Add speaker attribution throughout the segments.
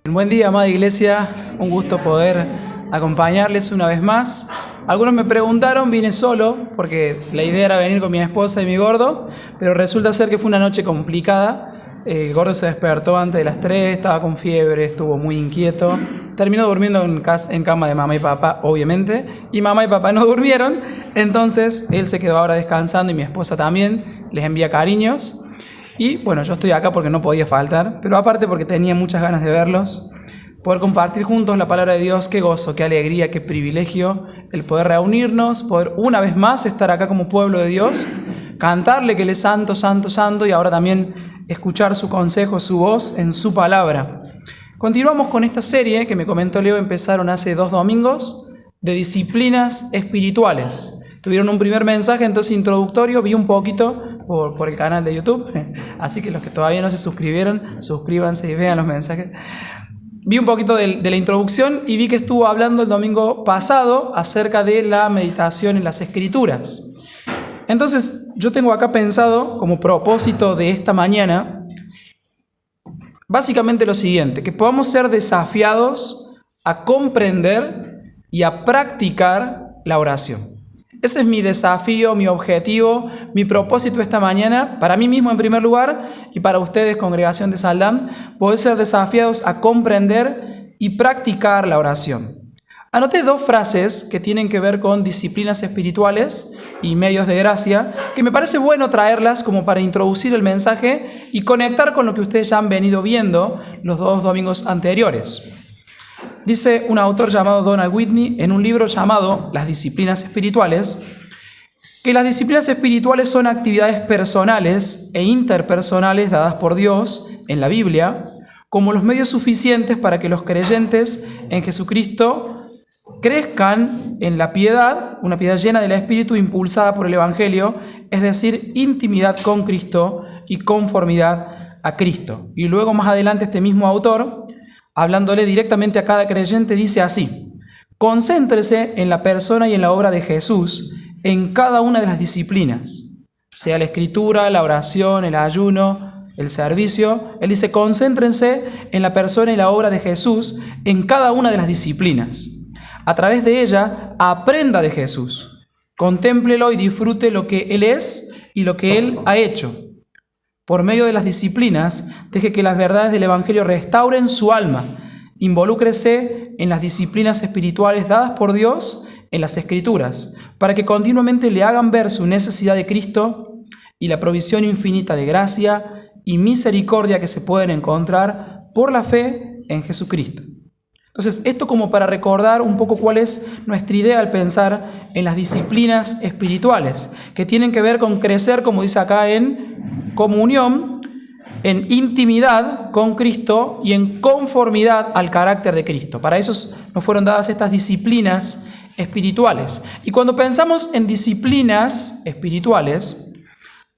Speaker 1: Buen día, amada iglesia, un gusto poder acompañarles una vez más. Algunos me preguntaron, vine solo, porque la idea era venir con mi esposa y mi gordo, pero resulta ser que fue una noche complicada. El gordo se despertó antes de las 3, estaba con fiebre, estuvo muy inquieto. Terminó durmiendo en cama de mamá y papá, obviamente, y mamá y papá no durmieron, entonces él se quedó ahora descansando y mi esposa también, les envía cariños. Y bueno, yo estoy acá porque no podía faltar, pero aparte porque tenía muchas ganas de verlos, poder compartir juntos la palabra de Dios. Qué gozo, qué alegría, qué privilegio el poder reunirnos, poder una vez más estar acá como pueblo de Dios, cantarle que Él es santo, santo, santo, y ahora también escuchar su consejo, su voz en su palabra. Continuamos con esta serie que me comentó Leo, empezaron hace 2 domingos, de disciplinas espirituales. Tuvieron un primer mensaje entonces introductorio, vi un poquito por el canal de YouTube, así que los que todavía no se suscribieron, suscríbanse y vean los mensajes. Vi un poquito de la introducción y vi que estuvo hablando el domingo pasado acerca de la meditación en las Escrituras. Entonces yo tengo acá pensado como propósito de esta mañana básicamente lo siguiente: que podamos ser desafiados a comprender y a practicar la oración. Ese es mi desafío, mi objetivo, mi propósito esta mañana, para mí mismo en primer lugar y para ustedes, congregación de Saldán, poder ser desafiados a comprender y practicar la oración. Anoté 2 frases que tienen que ver con disciplinas espirituales y medios de gracia, que me parece bueno traerlas como para introducir el mensaje y conectar con lo que ustedes ya han venido viendo los 2 domingos anteriores. Dice un autor llamado Donald Whitney en un libro llamado Las disciplinas espirituales, que las disciplinas espirituales son actividades personales e interpersonales dadas por Dios en la Biblia como los medios suficientes para que los creyentes en Jesucristo crezcan en la piedad, una piedad llena del Espíritu impulsada por el Evangelio, es decir, intimidad con Cristo y conformidad a Cristo. Y luego más adelante este mismo autor, hablándole directamente a cada creyente, dice así: concéntrese en la persona y en la obra de Jesús en cada una de las disciplinas, sea la escritura, la oración, el ayuno, el servicio. Él dice: concéntrense en la persona y la obra de Jesús en cada una de las disciplinas. A través de ella, aprenda de Jesús, contémplelo y disfrute lo que Él es y lo que Él ha hecho. Por medio de las disciplinas, deje que las verdades del Evangelio restauren su alma. Involúcrese en las disciplinas espirituales dadas por Dios en las Escrituras, para que continuamente le hagan ver su necesidad de Cristo y la provisión infinita de gracia y misericordia que se pueden encontrar por la fe en Jesucristo. Entonces, esto como para recordar un poco cuál es nuestra idea al pensar en las disciplinas espirituales, que tienen que ver con crecer, como dice acá, en comunión, en intimidad con Cristo y en conformidad al carácter de Cristo. Para eso nos fueron dadas estas disciplinas espirituales. Y cuando pensamos en disciplinas espirituales,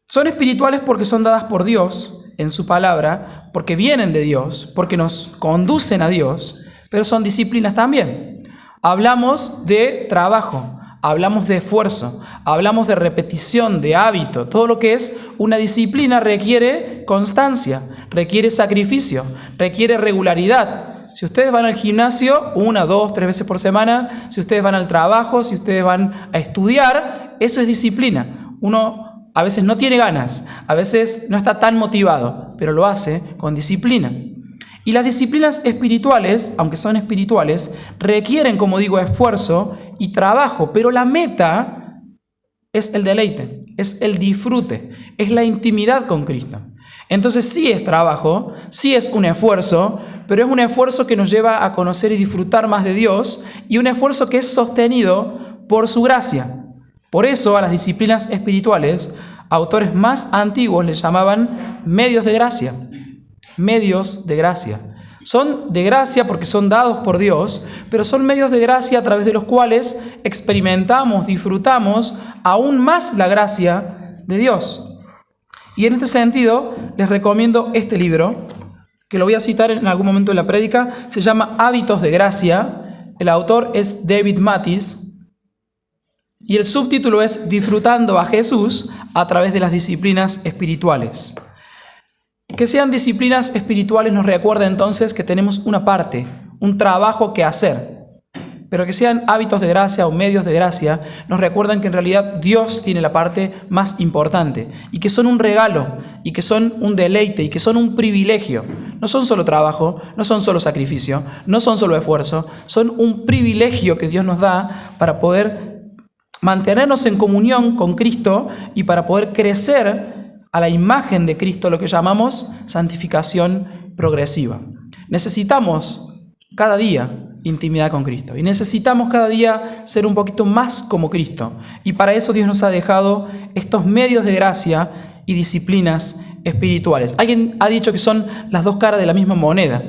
Speaker 1: son espirituales porque son dadas por Dios en su palabra, porque vienen de Dios, porque nos conducen a Dios, pero son disciplinas también. Hablamos de trabajo, hablamos de esfuerzo, hablamos de repetición, de hábito. Todo lo que es una disciplina requiere constancia, requiere sacrificio, requiere regularidad. Si ustedes van al gimnasio 1, 2, 3 veces por semana, si ustedes van al trabajo, si ustedes van a estudiar, eso es disciplina. Uno a veces no tiene ganas, a veces no está tan motivado, pero lo hace con disciplina. Y las disciplinas espirituales, aunque son espirituales, requieren, como digo, esfuerzo y trabajo, pero la meta es el deleite, es el disfrute, es la intimidad con Cristo. Entonces sí es trabajo, sí es un esfuerzo, pero es un esfuerzo que nos lleva a conocer y disfrutar más de Dios y un esfuerzo que es sostenido por su gracia. Por eso a las disciplinas espirituales, autores más antiguos les llamaban medios de gracia. Medios de gracia. Son de gracia porque son dados por Dios, pero son medios de gracia a través de los cuales experimentamos, disfrutamos aún más la gracia de Dios. Y en este sentido, les recomiendo este libro, que lo voy a citar en algún momento de la prédica. Se llama Hábitos de Gracia. El autor es David Mathis. Y el subtítulo es Disfrutando a Jesús a través de las disciplinas espirituales. Que sean disciplinas espirituales nos recuerda entonces que tenemos una parte, un trabajo que hacer. Pero que sean hábitos de gracia o medios de gracia nos recuerdan que en realidad Dios tiene la parte más importante y que son un regalo y que son un deleite y que son un privilegio. No son solo trabajo, no son solo sacrificio, no son solo esfuerzo, son un privilegio que Dios nos da para poder mantenernos en comunión con Cristo y para poder crecer a la imagen de Cristo, lo que llamamos santificación progresiva. Necesitamos cada día intimidad con Cristo y necesitamos cada día ser un poquito más como Cristo, y para eso Dios nos ha dejado estos medios de gracia y disciplinas espirituales. Alguien ha dicho que son las dos caras de la misma moneda.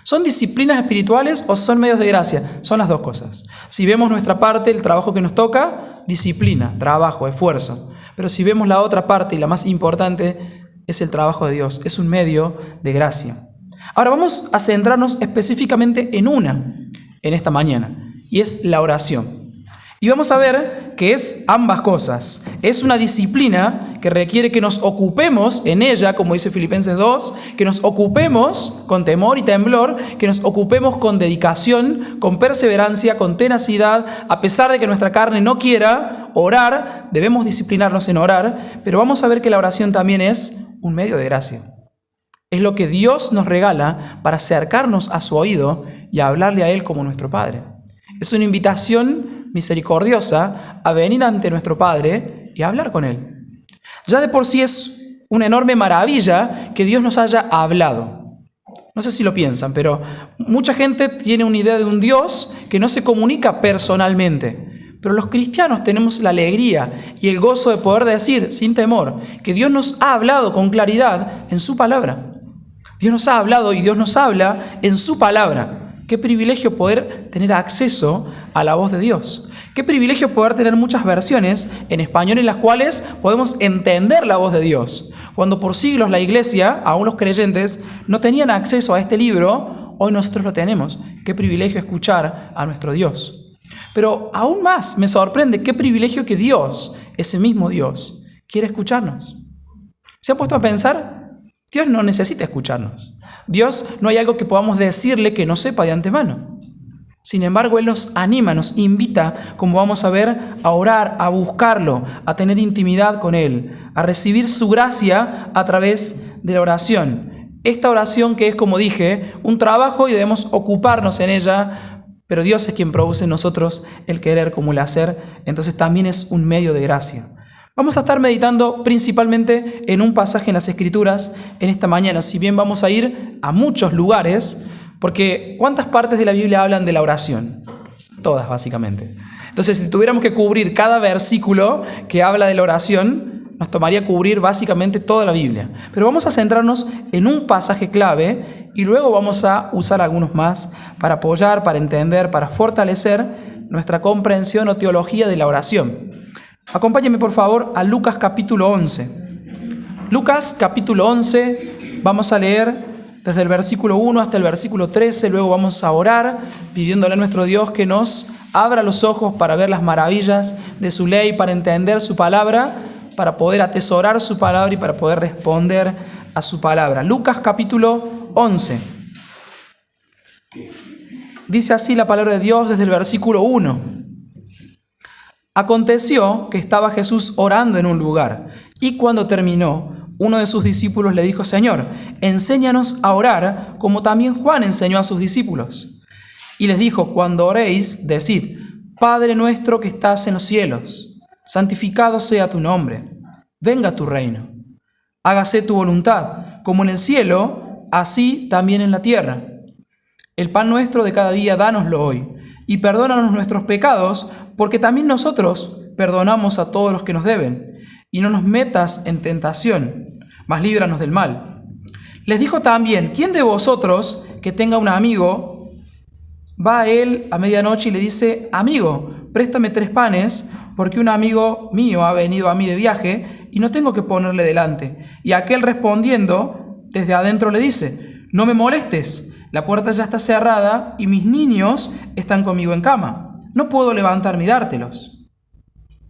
Speaker 1: ¿Son disciplinas espirituales o son medios de gracia? Son las dos cosas. Si vemos nuestra parte, el trabajo que nos toca, disciplina, trabajo, esfuerzo. Pero si vemos la otra parte y la más importante, es el trabajo de Dios, es un medio de gracia. Ahora vamos a centrarnos específicamente en una en esta mañana, y es la oración. Y vamos a ver que es ambas cosas. Es una disciplina que requiere que nos ocupemos en ella, como dice Filipenses 2, que nos ocupemos con temor y temblor, que nos ocupemos con dedicación, con perseverancia, con tenacidad, a pesar de que nuestra carne no quiera orar, debemos disciplinarnos en orar, pero vamos a ver que la oración también es un medio de gracia. Es lo que Dios nos regala para acercarnos a su oído y a hablarle a Él como nuestro Padre. Es una invitación misericordiosa a venir ante nuestro Padre y a hablar con Él. Ya de por sí es una enorme maravilla que Dios nos haya hablado. No sé si lo piensan, pero mucha gente tiene una idea de un Dios que no se comunica personalmente. Pero los cristianos tenemos la alegría y el gozo de poder decir sin temor que Dios nos ha hablado con claridad en su palabra. Dios nos ha hablado y Dios nos habla en su palabra. Qué privilegio poder tener acceso a la voz de Dios. Qué privilegio poder tener muchas versiones en español en las cuales podemos entender la voz de Dios. Cuando por siglos la iglesia, aún los creyentes, no tenían acceso a este libro, hoy nosotros lo tenemos. Qué privilegio escuchar a nuestro Dios. Pero aún más me sorprende qué privilegio que Dios, ese mismo Dios, quiere escucharnos. ¿Se han puesto a pensar? Dios no necesita escucharnos. Dios no hay algo que podamos decirle que no sepa de antemano. Sin embargo, Él nos anima, nos invita, como vamos a ver, a orar, a buscarlo, a tener intimidad con Él, a recibir su gracia a través de la oración. Esta oración que es, como dije, un trabajo y debemos ocuparnos en ella, pero Dios es quien produce en nosotros el querer como el hacer, entonces también es un medio de gracia. Vamos a estar meditando principalmente en un pasaje en las Escrituras en esta mañana, si bien vamos a ir a muchos lugares, porque ¿cuántas partes de la Biblia hablan de la oración? Todas, básicamente. Entonces, si tuviéramos que cubrir cada versículo que habla de la oración, nos tomaría cubrir básicamente toda la Biblia. Pero vamos a centrarnos en un pasaje clave y luego vamos a usar algunos más para apoyar, para entender, para fortalecer nuestra comprensión o teología de la oración. Acompáñenme por favor a Lucas capítulo 11. Lucas capítulo 11, vamos a leer desde el versículo 1 hasta el versículo 13, luego vamos a orar pidiéndole a nuestro Dios que nos abra los ojos para ver las maravillas de su ley, para entender su palabra, para poder atesorar su palabra y para poder responder a su palabra. Lucas capítulo 11. Dice así la palabra de Dios desde el versículo 1. Aconteció que estaba Jesús orando en un lugar, y cuando terminó, uno de sus discípulos le dijo: Señor, enséñanos a orar, como también Juan enseñó a sus discípulos. Y les dijo: cuando oréis, decid: Padre nuestro que estás en los cielos, santificado sea tu nombre, venga tu reino. Hágase tu voluntad, como en el cielo, así también en la tierra. El pan nuestro de cada día, dánoslo hoy, y perdónanos nuestros pecados, porque también nosotros perdonamos a todos los que nos deben. Y no nos metas en tentación, mas líbranos del mal. Les dijo también: ¿quién de vosotros que tenga un amigo va a él a medianoche y le dice: amigo, préstame 3 panes, porque un amigo mío ha venido a mí de viaje y no tengo que ponerle delante? Y aquel respondiendo desde adentro le dice: no me molestes, la puerta ya está cerrada y mis niños están conmigo en cama. No puedo levantarme y dártelos.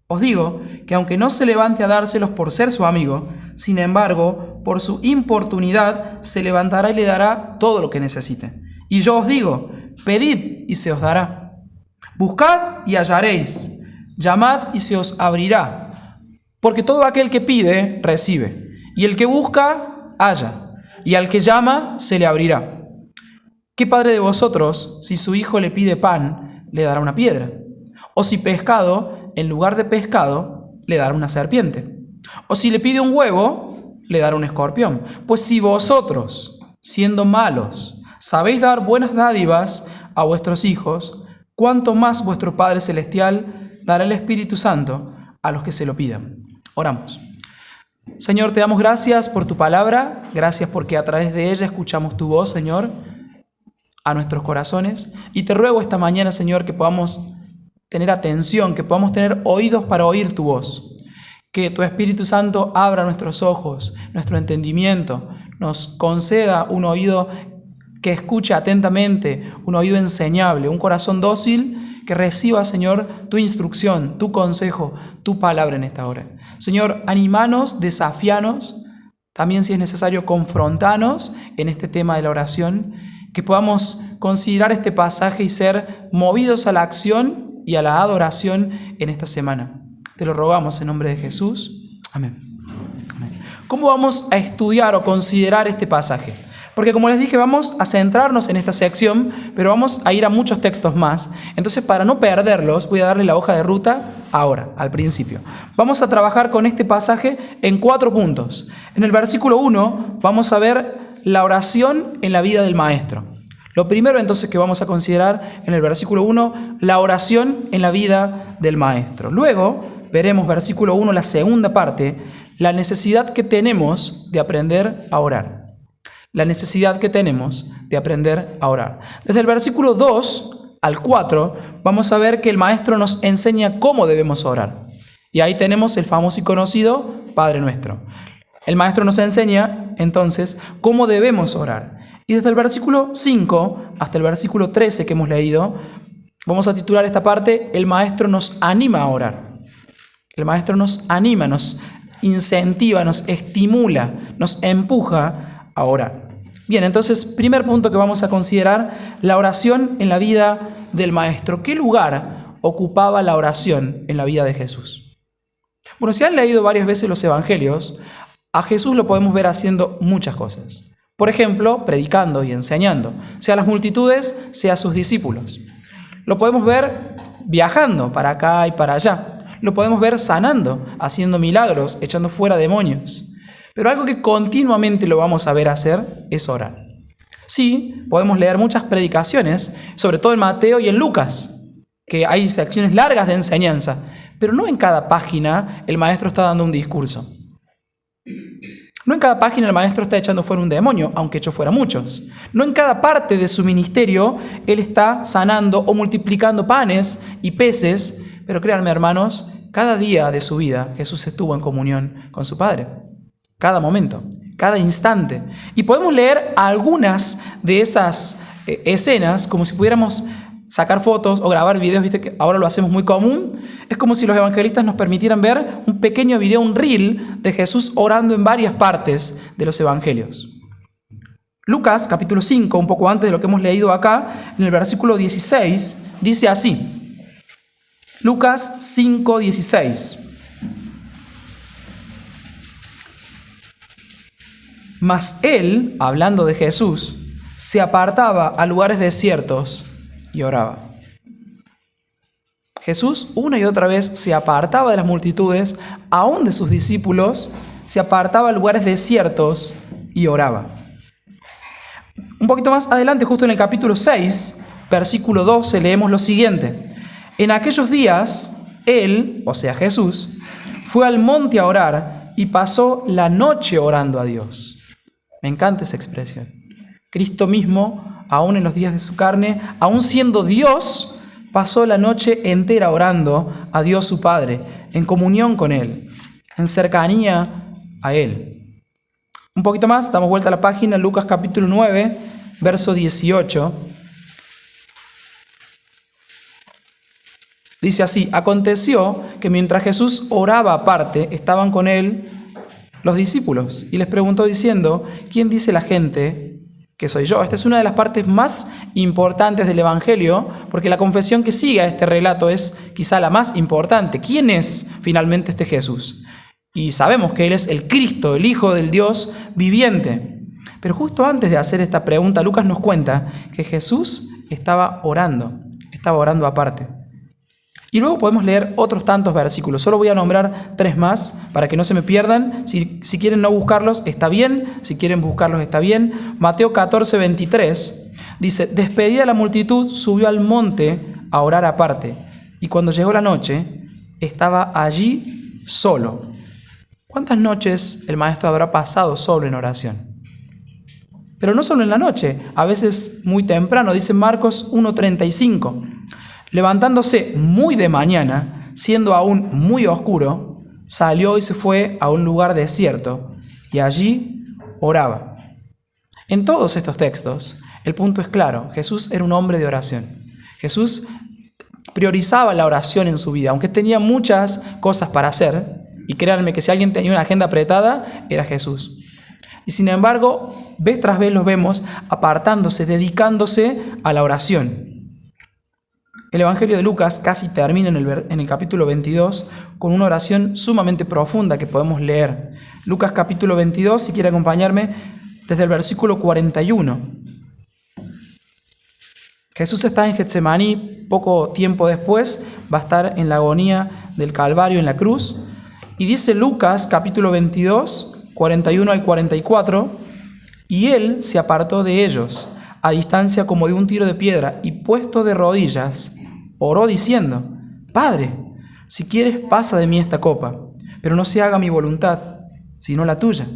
Speaker 1: Os digo que aunque no se levante a dárselos por ser su amigo, sin embargo, por su importunidad, se levantará y le dará todo lo que necesite. Y yo os digo, pedid y se os dará. Buscad y hallaréis. Llamad y se os abrirá. Porque todo aquel que pide, recibe. Y el que busca, halla. Y al que llama, se le abrirá. ¿Qué padre de vosotros, si su hijo le pide pan, le dará una piedra? O si pescado, en lugar de pescado, le dará una serpiente. O si le pide un huevo, le dará un escorpión. Pues si vosotros, siendo malos, sabéis dar buenas dádivas a vuestros hijos, cuánto más vuestro Padre Celestial dará el Espíritu Santo a los que se lo pidan. Oramos. Señor, te damos gracias por tu palabra, gracias porque a través de ella escuchamos tu voz, Señor, a nuestros corazones. Y te ruego esta mañana, Señor, que podamos tener atención, que podamos tener oídos para oír tu voz. Que tu Espíritu Santo abra nuestros ojos, nuestro entendimiento, nos conceda un oído que escuche atentamente, un oído enseñable, un corazón dócil que reciba, Señor, tu instrucción, tu consejo, tu palabra en esta hora. Señor, animanos, desafíanos, también si es necesario confrontanos en este tema de la oración, que podamos considerar este pasaje y ser movidos a la acción y a la adoración en esta semana. Te lo rogamos en nombre de Jesús. Amén. Amén. ¿Cómo vamos a estudiar o considerar este pasaje? Porque como les dije, vamos a centrarnos en esta sección, pero vamos a ir a muchos textos más. Entonces, para no perderlos, voy a darle la hoja de ruta ahora, al principio. Vamos a trabajar con este pasaje en 4 puntos. En el versículo 1 vamos a ver la oración en la vida del maestro. Lo primero entonces que vamos a considerar en el versículo 1, la oración en la vida del maestro. Luego veremos, versículo 1, la segunda parte, la necesidad que tenemos de aprender a orar. La necesidad que tenemos de aprender a orar. Desde el versículo 2 al 4 vamos a ver que el maestro nos enseña cómo debemos orar. Y ahí tenemos el famoso y conocido Padre Nuestro. El maestro nos enseña entonces cómo debemos orar. Y desde el versículo 5 hasta el versículo 13 que hemos leído, vamos a titular esta parte, el maestro nos anima a orar. El maestro nos anima, nos incentiva, nos estimula, nos empuja a orar. Bien, entonces, primer punto que vamos a considerar, la oración en la vida del maestro. ¿Qué lugar ocupaba la oración en la vida de Jesús? Bueno, si han leído varias veces los evangelios, a Jesús lo podemos ver haciendo muchas cosas. Por ejemplo, predicando y enseñando, sea a las multitudes, sea a sus discípulos. Lo podemos ver viajando para acá y para allá. Lo podemos ver sanando, haciendo milagros, echando fuera demonios. Pero algo que continuamente lo vamos a ver hacer es orar. Sí, podemos leer muchas predicaciones, sobre todo en Mateo y en Lucas, que hay secciones largas de enseñanza, pero no en cada página el maestro está dando un discurso. No en cada página el maestro está echando fuera un demonio, aunque echó fuera muchos. No en cada parte de su ministerio él está sanando o multiplicando panes y peces, pero créanme, hermanos, cada día de su vida Jesús estuvo en comunión con su Padre. Cada momento, cada instante. Y podemos leer algunas de esas escenas como si pudiéramos sacar fotos o grabar videos, viste que ahora lo hacemos muy común. Es como si los evangelistas nos permitieran ver un pequeño video, un reel de Jesús orando en varias partes de los evangelios. Lucas, capítulo 5, un poco antes de lo que hemos leído acá, en el versículo 16, dice así. Lucas 5, 16. Mas él, hablando de Jesús, se apartaba a lugares desiertos y oraba. Jesús una y otra vez se apartaba de las multitudes, aún de sus discípulos, se apartaba a lugares desiertos y oraba. Un poquito más adelante, justo en el capítulo 6, versículo 12, leemos lo siguiente. En aquellos días, él, o sea Jesús, fue al monte a orar y pasó la noche orando a Dios. Me encanta esa expresión. Cristo mismo, aún en los días de su carne, aún siendo Dios, pasó la noche entera orando a Dios su Padre, en comunión con Él, en cercanía a Él. Un poquito más, damos vuelta a la página, Lucas capítulo 9, verso 18. Dice así, aconteció que mientras Jesús oraba aparte, estaban con Él los discípulos y les preguntó diciendo: ¿quién dice la gente que soy yo? Esta es una de las partes más importantes del Evangelio, porque la confesión que sigue a este relato es quizá la más importante. ¿Quién es finalmente este Jesús? Y sabemos que Él es el Cristo, el Hijo del Dios viviente. Pero justo antes de hacer esta pregunta, Lucas nos cuenta que Jesús estaba orando aparte. Y luego podemos leer otros tantos versículos. Solo voy a nombrar 3 más para que no se me pierdan. Si quieren no buscarlos, está bien. Si quieren buscarlos, está bien. Mateo 14, 23 dice: despedida la multitud, subió al monte a orar aparte. Y cuando llegó la noche, estaba allí solo. ¿Cuántas noches el maestro habrá pasado solo en oración? Pero no solo en la noche, a veces muy temprano. Dice Marcos 1:35. Levantándose muy de mañana, siendo aún muy oscuro, salió y se fue a un lugar desierto, y allí oraba. En todos estos textos, el punto es claro: Jesús era un hombre de oración. Jesús priorizaba la oración en su vida, aunque tenía muchas cosas para hacer, y créanme que si alguien tenía una agenda apretada, era Jesús. Y sin embargo, vez tras vez los vemos apartándose, dedicándose a la oración. El Evangelio de Lucas casi termina en el capítulo 22 con una oración sumamente profunda que podemos leer. Lucas capítulo 22, si quiere acompañarme, desde el versículo 41. Jesús está en Getsemaní, poco tiempo después va a estar en la agonía del Calvario en la cruz. Y dice Lucas capítulo 22, 41 al 44, y él se apartó de ellos, a distancia como de un tiro de piedra, y puesto de rodillas, oró diciendo: Padre, si quieres, pasa de mí esta copa, pero no se haga mi voluntad, sino la tuya.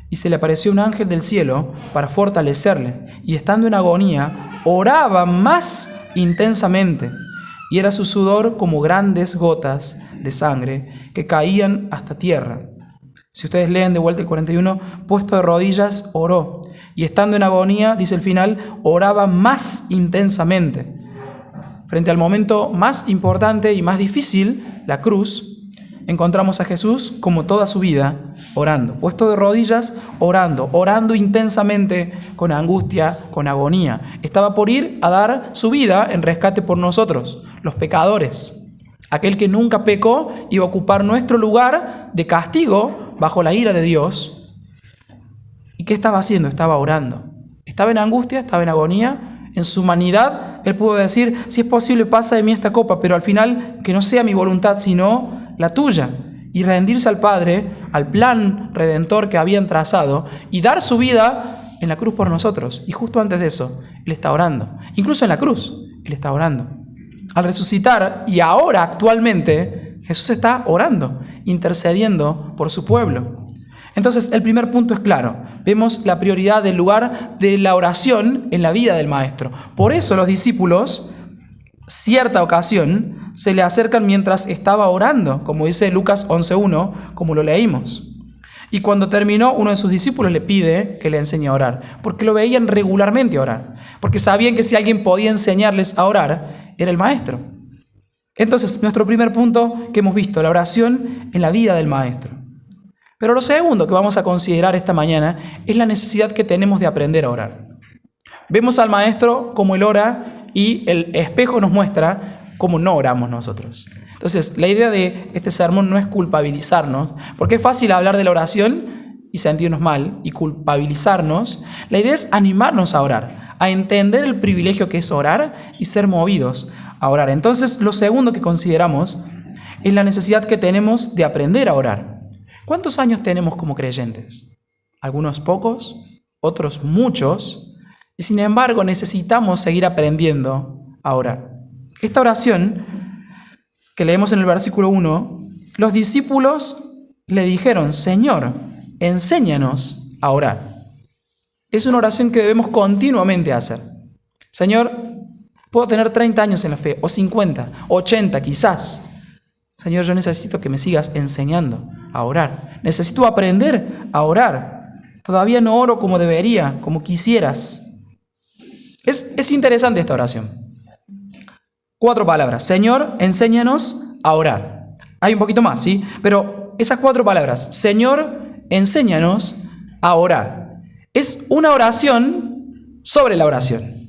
Speaker 1: Y se le apareció un ángel del cielo para fortalecerle, y estando en agonía, oraba más intensamente, y era su sudor como grandes gotas de sangre que caían hasta tierra. Si ustedes leen de vuelta el 41, puesto de rodillas, oró. Y estando en agonía, dice el final, oraba más intensamente. Frente al momento más importante y más difícil, la cruz, encontramos a Jesús como toda su vida orando. Puesto de rodillas, orando intensamente, con angustia, con agonía. Estaba por ir a dar su vida en rescate por nosotros, los pecadores. Aquel que nunca pecó iba a ocupar nuestro lugar de castigo bajo la ira de Dios. ¿Y qué estaba haciendo? Estaba orando. Estaba en angustia, estaba en agonía. En su humanidad, él pudo decir: si es posible, pasa de mí esta copa, pero al final que no sea mi voluntad, sino la tuya. Y rendirse al Padre, al plan redentor que habían trazado, y dar su vida en la cruz por nosotros. Y justo antes de eso, él está orando. Incluso en la cruz, él está orando. Al resucitar, y ahora actualmente, Jesús está orando, intercediendo por su pueblo. Entonces, el primer punto es claro. Vemos la prioridad del lugar de la oración en la vida del Maestro. Por eso los discípulos, cierta ocasión, se le acercan mientras estaba orando, como dice Lucas 11:1, como lo leímos. Y cuando terminó, uno de sus discípulos le pide que le enseñe a orar, porque lo veían regularmente orar, porque sabían que si alguien podía enseñarles a orar, era el Maestro. Entonces, nuestro primer punto que hemos visto, la oración en la vida del Maestro. Pero lo segundo que vamos a considerar esta mañana es la necesidad que tenemos de aprender a orar. Vemos al Maestro como Él ora y el espejo nos muestra cómo no oramos nosotros. Entonces, la idea de este sermón no es culpabilizarnos, porque es fácil hablar de la oración y sentirnos mal y culpabilizarnos. La idea es animarnos a orar, a entender el privilegio que es orar y ser movidos a orar. Entonces, lo segundo que consideramos es la necesidad que tenemos de aprender a orar. ¿Cuántos años tenemos como creyentes? Algunos pocos, otros muchos, y sin embargo necesitamos seguir aprendiendo a orar. Esta oración que leemos en el versículo 1, los discípulos le dijeron: Señor, enséñanos a orar. Es una oración que debemos continuamente hacer. Señor, puedo tener 30 años en la fe, o 50, 80 quizás. Señor, yo necesito que me sigas enseñando a orar. Necesito aprender a orar. Todavía no oro como debería, como quisieras. Es interesante esta oración. 4 palabras. Señor, enséñanos a orar. Hay un poquito más, ¿sí? Pero esas 4 palabras. Señor, enséñanos a orar. Es una oración sobre la oración.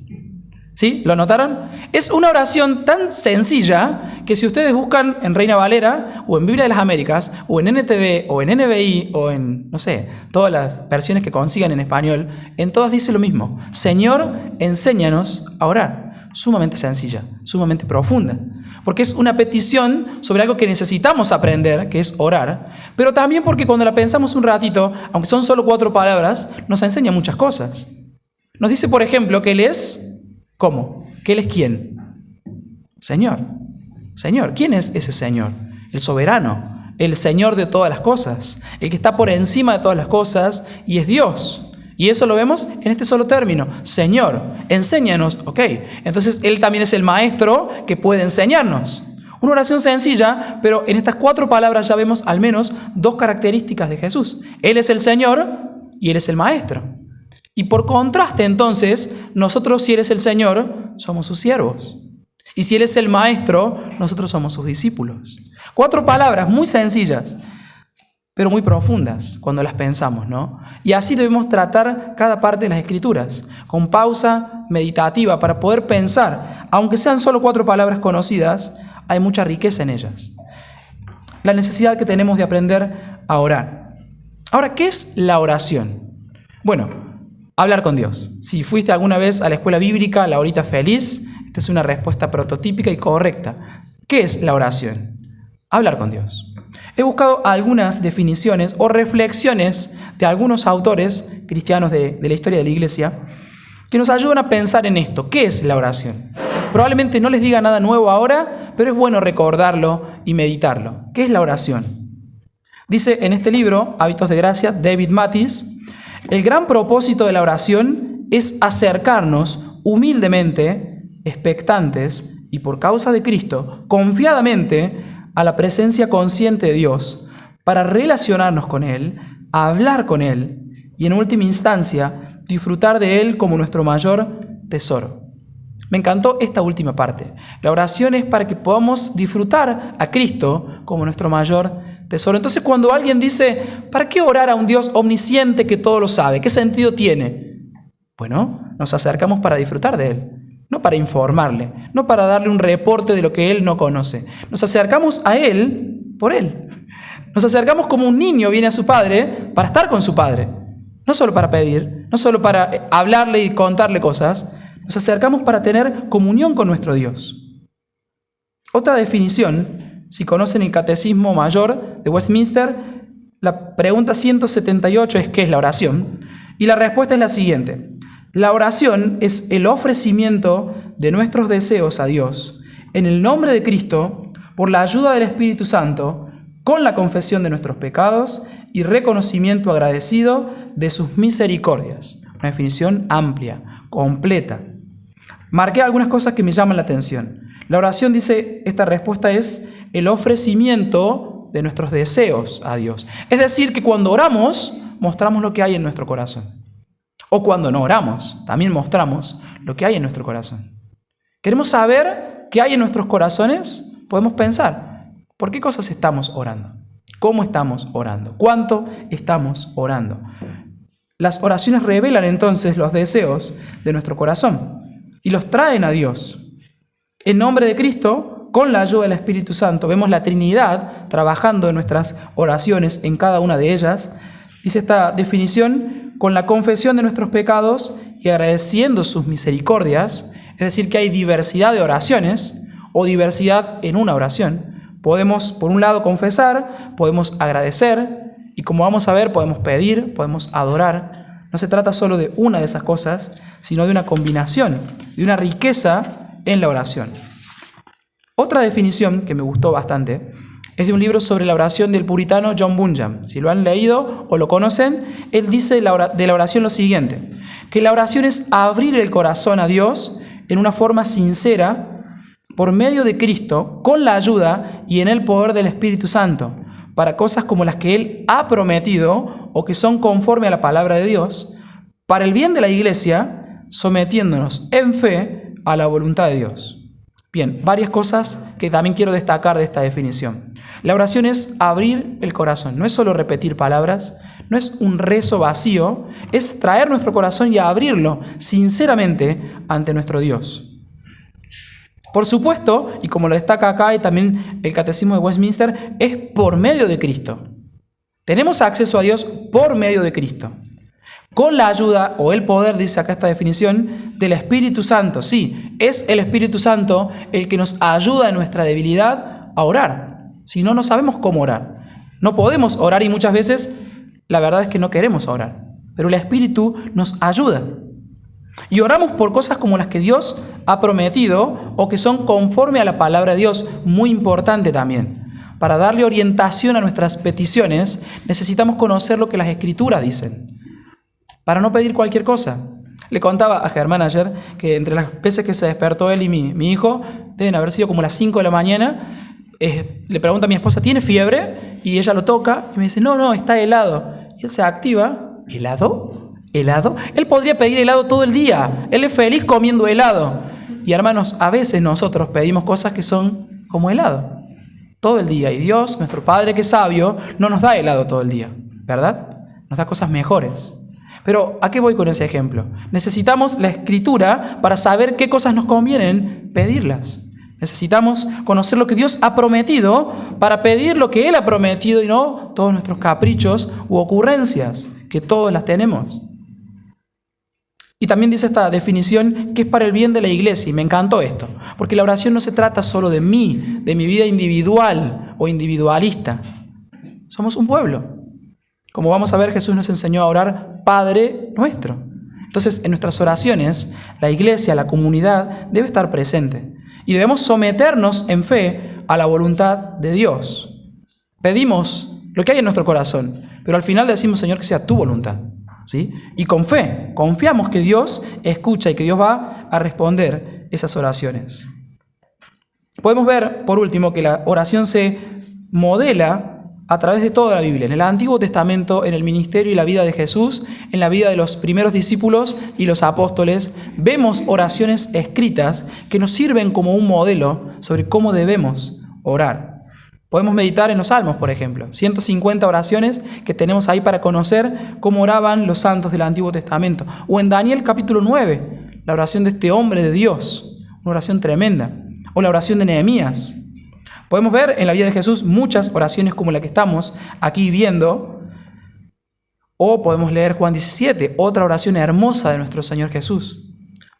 Speaker 1: ¿Sí? ¿Lo notaron? Es una oración tan sencilla que si ustedes buscan en Reina Valera o en Biblia de las Américas o en NTV o en NBI o en, no sé, todas las versiones que consigan en español, en todas dice lo mismo. Señor, enséñanos a orar. Sumamente sencilla, sumamente profunda. Porque es una petición sobre algo que necesitamos aprender, que es orar, pero también porque cuando la pensamos un ratito, aunque son solo 4 palabras, nos enseña muchas cosas. Nos dice, por ejemplo, que Él es... ¿Cómo? ¿Que Él es quién? Señor. Señor. ¿Quién es ese Señor? El soberano, el Señor de todas las cosas, el que está por encima de todas las cosas y es Dios. Y eso lo vemos en este solo término. Señor, enséñanos. Ok, entonces Él también es el maestro que puede enseñarnos. Una oración sencilla, pero en estas 4 palabras ya vemos al menos 2 características de Jesús. Él es el Señor y Él es el maestro. Y por contraste, entonces, nosotros, si Él es el Señor, somos sus siervos. Y si Él es el Maestro, nosotros somos sus discípulos. 4 palabras muy sencillas, pero muy profundas cuando las pensamos, ¿no? Y así debemos tratar cada parte de las Escrituras, con pausa meditativa para poder pensar. Aunque sean solo 4 palabras conocidas, hay mucha riqueza en ellas. La necesidad que tenemos de aprender a orar. Ahora, ¿qué es la oración? Bueno, hablar con Dios. Si fuiste alguna vez a la escuela bíblica, la horita feliz, esta es una respuesta prototípica y correcta. ¿Qué es la oración? Hablar con Dios. He buscado algunas definiciones o reflexiones de algunos autores cristianos de la historia de la iglesia que nos ayudan a pensar en esto. ¿Qué es la oración? Probablemente no les diga nada nuevo ahora, pero es bueno recordarlo y meditarlo. ¿Qué es la oración? Dice en este libro, Hábitos de Gracia, David Mathis, el gran propósito de la oración es acercarnos humildemente, expectantes y por causa de Cristo, confiadamente a la presencia consciente de Dios para relacionarnos con Él, hablar con Él y en última instancia disfrutar de Él como nuestro mayor tesoro. Me encantó esta última parte. La oración es para que podamos disfrutar a Cristo como nuestro mayor tesoro. Entonces, cuando alguien dice, ¿para qué orar a un Dios omnisciente que todo lo sabe? ¿Qué sentido tiene? Bueno, nos acercamos para disfrutar de Él, no para informarle, no para darle un reporte de lo que Él no conoce. Nos acercamos a Él por Él. Nos acercamos como un niño viene a su padre para estar con su padre. No solo para pedir, no solo para hablarle y contarle cosas. Nos acercamos para tener comunión con nuestro Dios. Otra definición, si conocen el Catecismo Mayor de Westminster, la pregunta 178 es ¿qué es la oración? Y la respuesta es la siguiente. La oración es el ofrecimiento de nuestros deseos a Dios en el nombre de Cristo por la ayuda del Espíritu Santo, con la confesión de nuestros pecados y reconocimiento agradecido de sus misericordias. Una definición amplia, completa. Marqué algunas cosas que me llaman la atención. La oración, dice, esta respuesta es el ofrecimiento de nuestros deseos a Dios. Es decir, que cuando oramos, mostramos lo que hay en nuestro corazón. O cuando no oramos, también mostramos lo que hay en nuestro corazón. ¿Queremos saber qué hay en nuestros corazones? Podemos pensar, ¿por qué cosas estamos orando? ¿Cómo estamos orando? ¿Cuánto estamos orando? Las oraciones revelan entonces los deseos de nuestro corazón y los traen a Dios. En nombre de Cristo, con la ayuda del Espíritu Santo, vemos la Trinidad trabajando en nuestras oraciones, en cada una de ellas. Dice esta definición, con la confesión de nuestros pecados y agradeciendo sus misericordias, es decir, que hay diversidad de oraciones o diversidad en una oración. Podemos, por un lado, confesar, podemos agradecer y como vamos a ver, podemos pedir, podemos adorar. No se trata solo de una de esas cosas, sino de una combinación, de una riqueza en la oración. Otra definición que me gustó bastante es de un libro sobre la oración del puritano John Bunyan. Si lo han leído o lo conocen, él dice de la oración lo siguiente, que la oración es abrir el corazón a Dios en una forma sincera por medio de Cristo, con la ayuda y en el poder del Espíritu Santo, para cosas como las que Él ha prometido o que son conforme a la palabra de Dios, para el bien de la iglesia, sometiéndonos en fe a la voluntad de Dios. Bien, varias cosas que también quiero destacar de esta definición. La oración es abrir el corazón, no es solo repetir palabras, no es un rezo vacío, es traer nuestro corazón y abrirlo sinceramente ante nuestro Dios. Por supuesto, y como lo destaca acá y también el Catecismo de Westminster, es por medio de Cristo. Tenemos acceso a Dios por medio de Cristo. Con la ayuda o el poder, dice acá esta definición, del Espíritu Santo. Sí, es el Espíritu Santo el que nos ayuda en nuestra debilidad a orar. Si no, no sabemos cómo orar. No podemos orar y muchas veces la verdad es que no queremos orar. Pero el Espíritu nos ayuda. Y oramos por cosas como las que Dios ha prometido o que son conforme a la palabra de Dios. Muy importante también. Para darle orientación a nuestras peticiones, necesitamos conocer lo que las Escrituras dicen. Para no pedir cualquier cosa. Le contaba a Germán ayer que entre las veces que se despertó él y mi hijo, deben haber sido como las 5 de la mañana, le pregunta a mi esposa, ¿tiene fiebre? Y ella lo toca y me dice, no, está helado. Y él se activa, ¿helado? ¿Helado? Él podría pedir helado todo el día. Él es feliz comiendo helado. Y hermanos, a veces nosotros pedimos cosas que son como helado. Todo el día. Y Dios, nuestro Padre que es sabio, no nos da helado todo el día. ¿Verdad? Nos da cosas mejores. Pero, ¿a qué voy con ese ejemplo? Necesitamos la Escritura para saber qué cosas nos convienen pedirlas. Necesitamos conocer lo que Dios ha prometido para pedir lo que Él ha prometido y no todos nuestros caprichos u ocurrencias, que todos las tenemos. Y también dice esta definición que es para el bien de la iglesia, y me encantó esto, porque la oración no se trata solo de mí, de mi vida individual o individualista. Somos un pueblo. Como vamos a ver, Jesús nos enseñó a orar Padre Nuestro. Entonces, en nuestras oraciones, la iglesia, la comunidad, debe estar presente. Y debemos someternos en fe a la voluntad de Dios. Pedimos lo que hay en nuestro corazón, pero al final decimos, Señor, que sea tu voluntad. ¿Sí? Y con fe, confiamos que Dios escucha y que Dios va a responder esas oraciones. Podemos ver, por último, que la oración se modela a través de toda la Biblia, en el Antiguo Testamento, en el ministerio y la vida de Jesús, en la vida de los primeros discípulos y los apóstoles, vemos oraciones escritas que nos sirven como un modelo sobre cómo debemos orar. Podemos meditar en los Salmos, por ejemplo, 150 oraciones que tenemos ahí para conocer cómo oraban los santos del Antiguo Testamento. O en Daniel capítulo 9, la oración de este hombre de Dios, una oración tremenda. O la oración de Nehemías. Podemos ver en la vida de Jesús muchas oraciones como la que estamos aquí viendo. O podemos leer Juan 17, otra oración hermosa de nuestro Señor Jesús.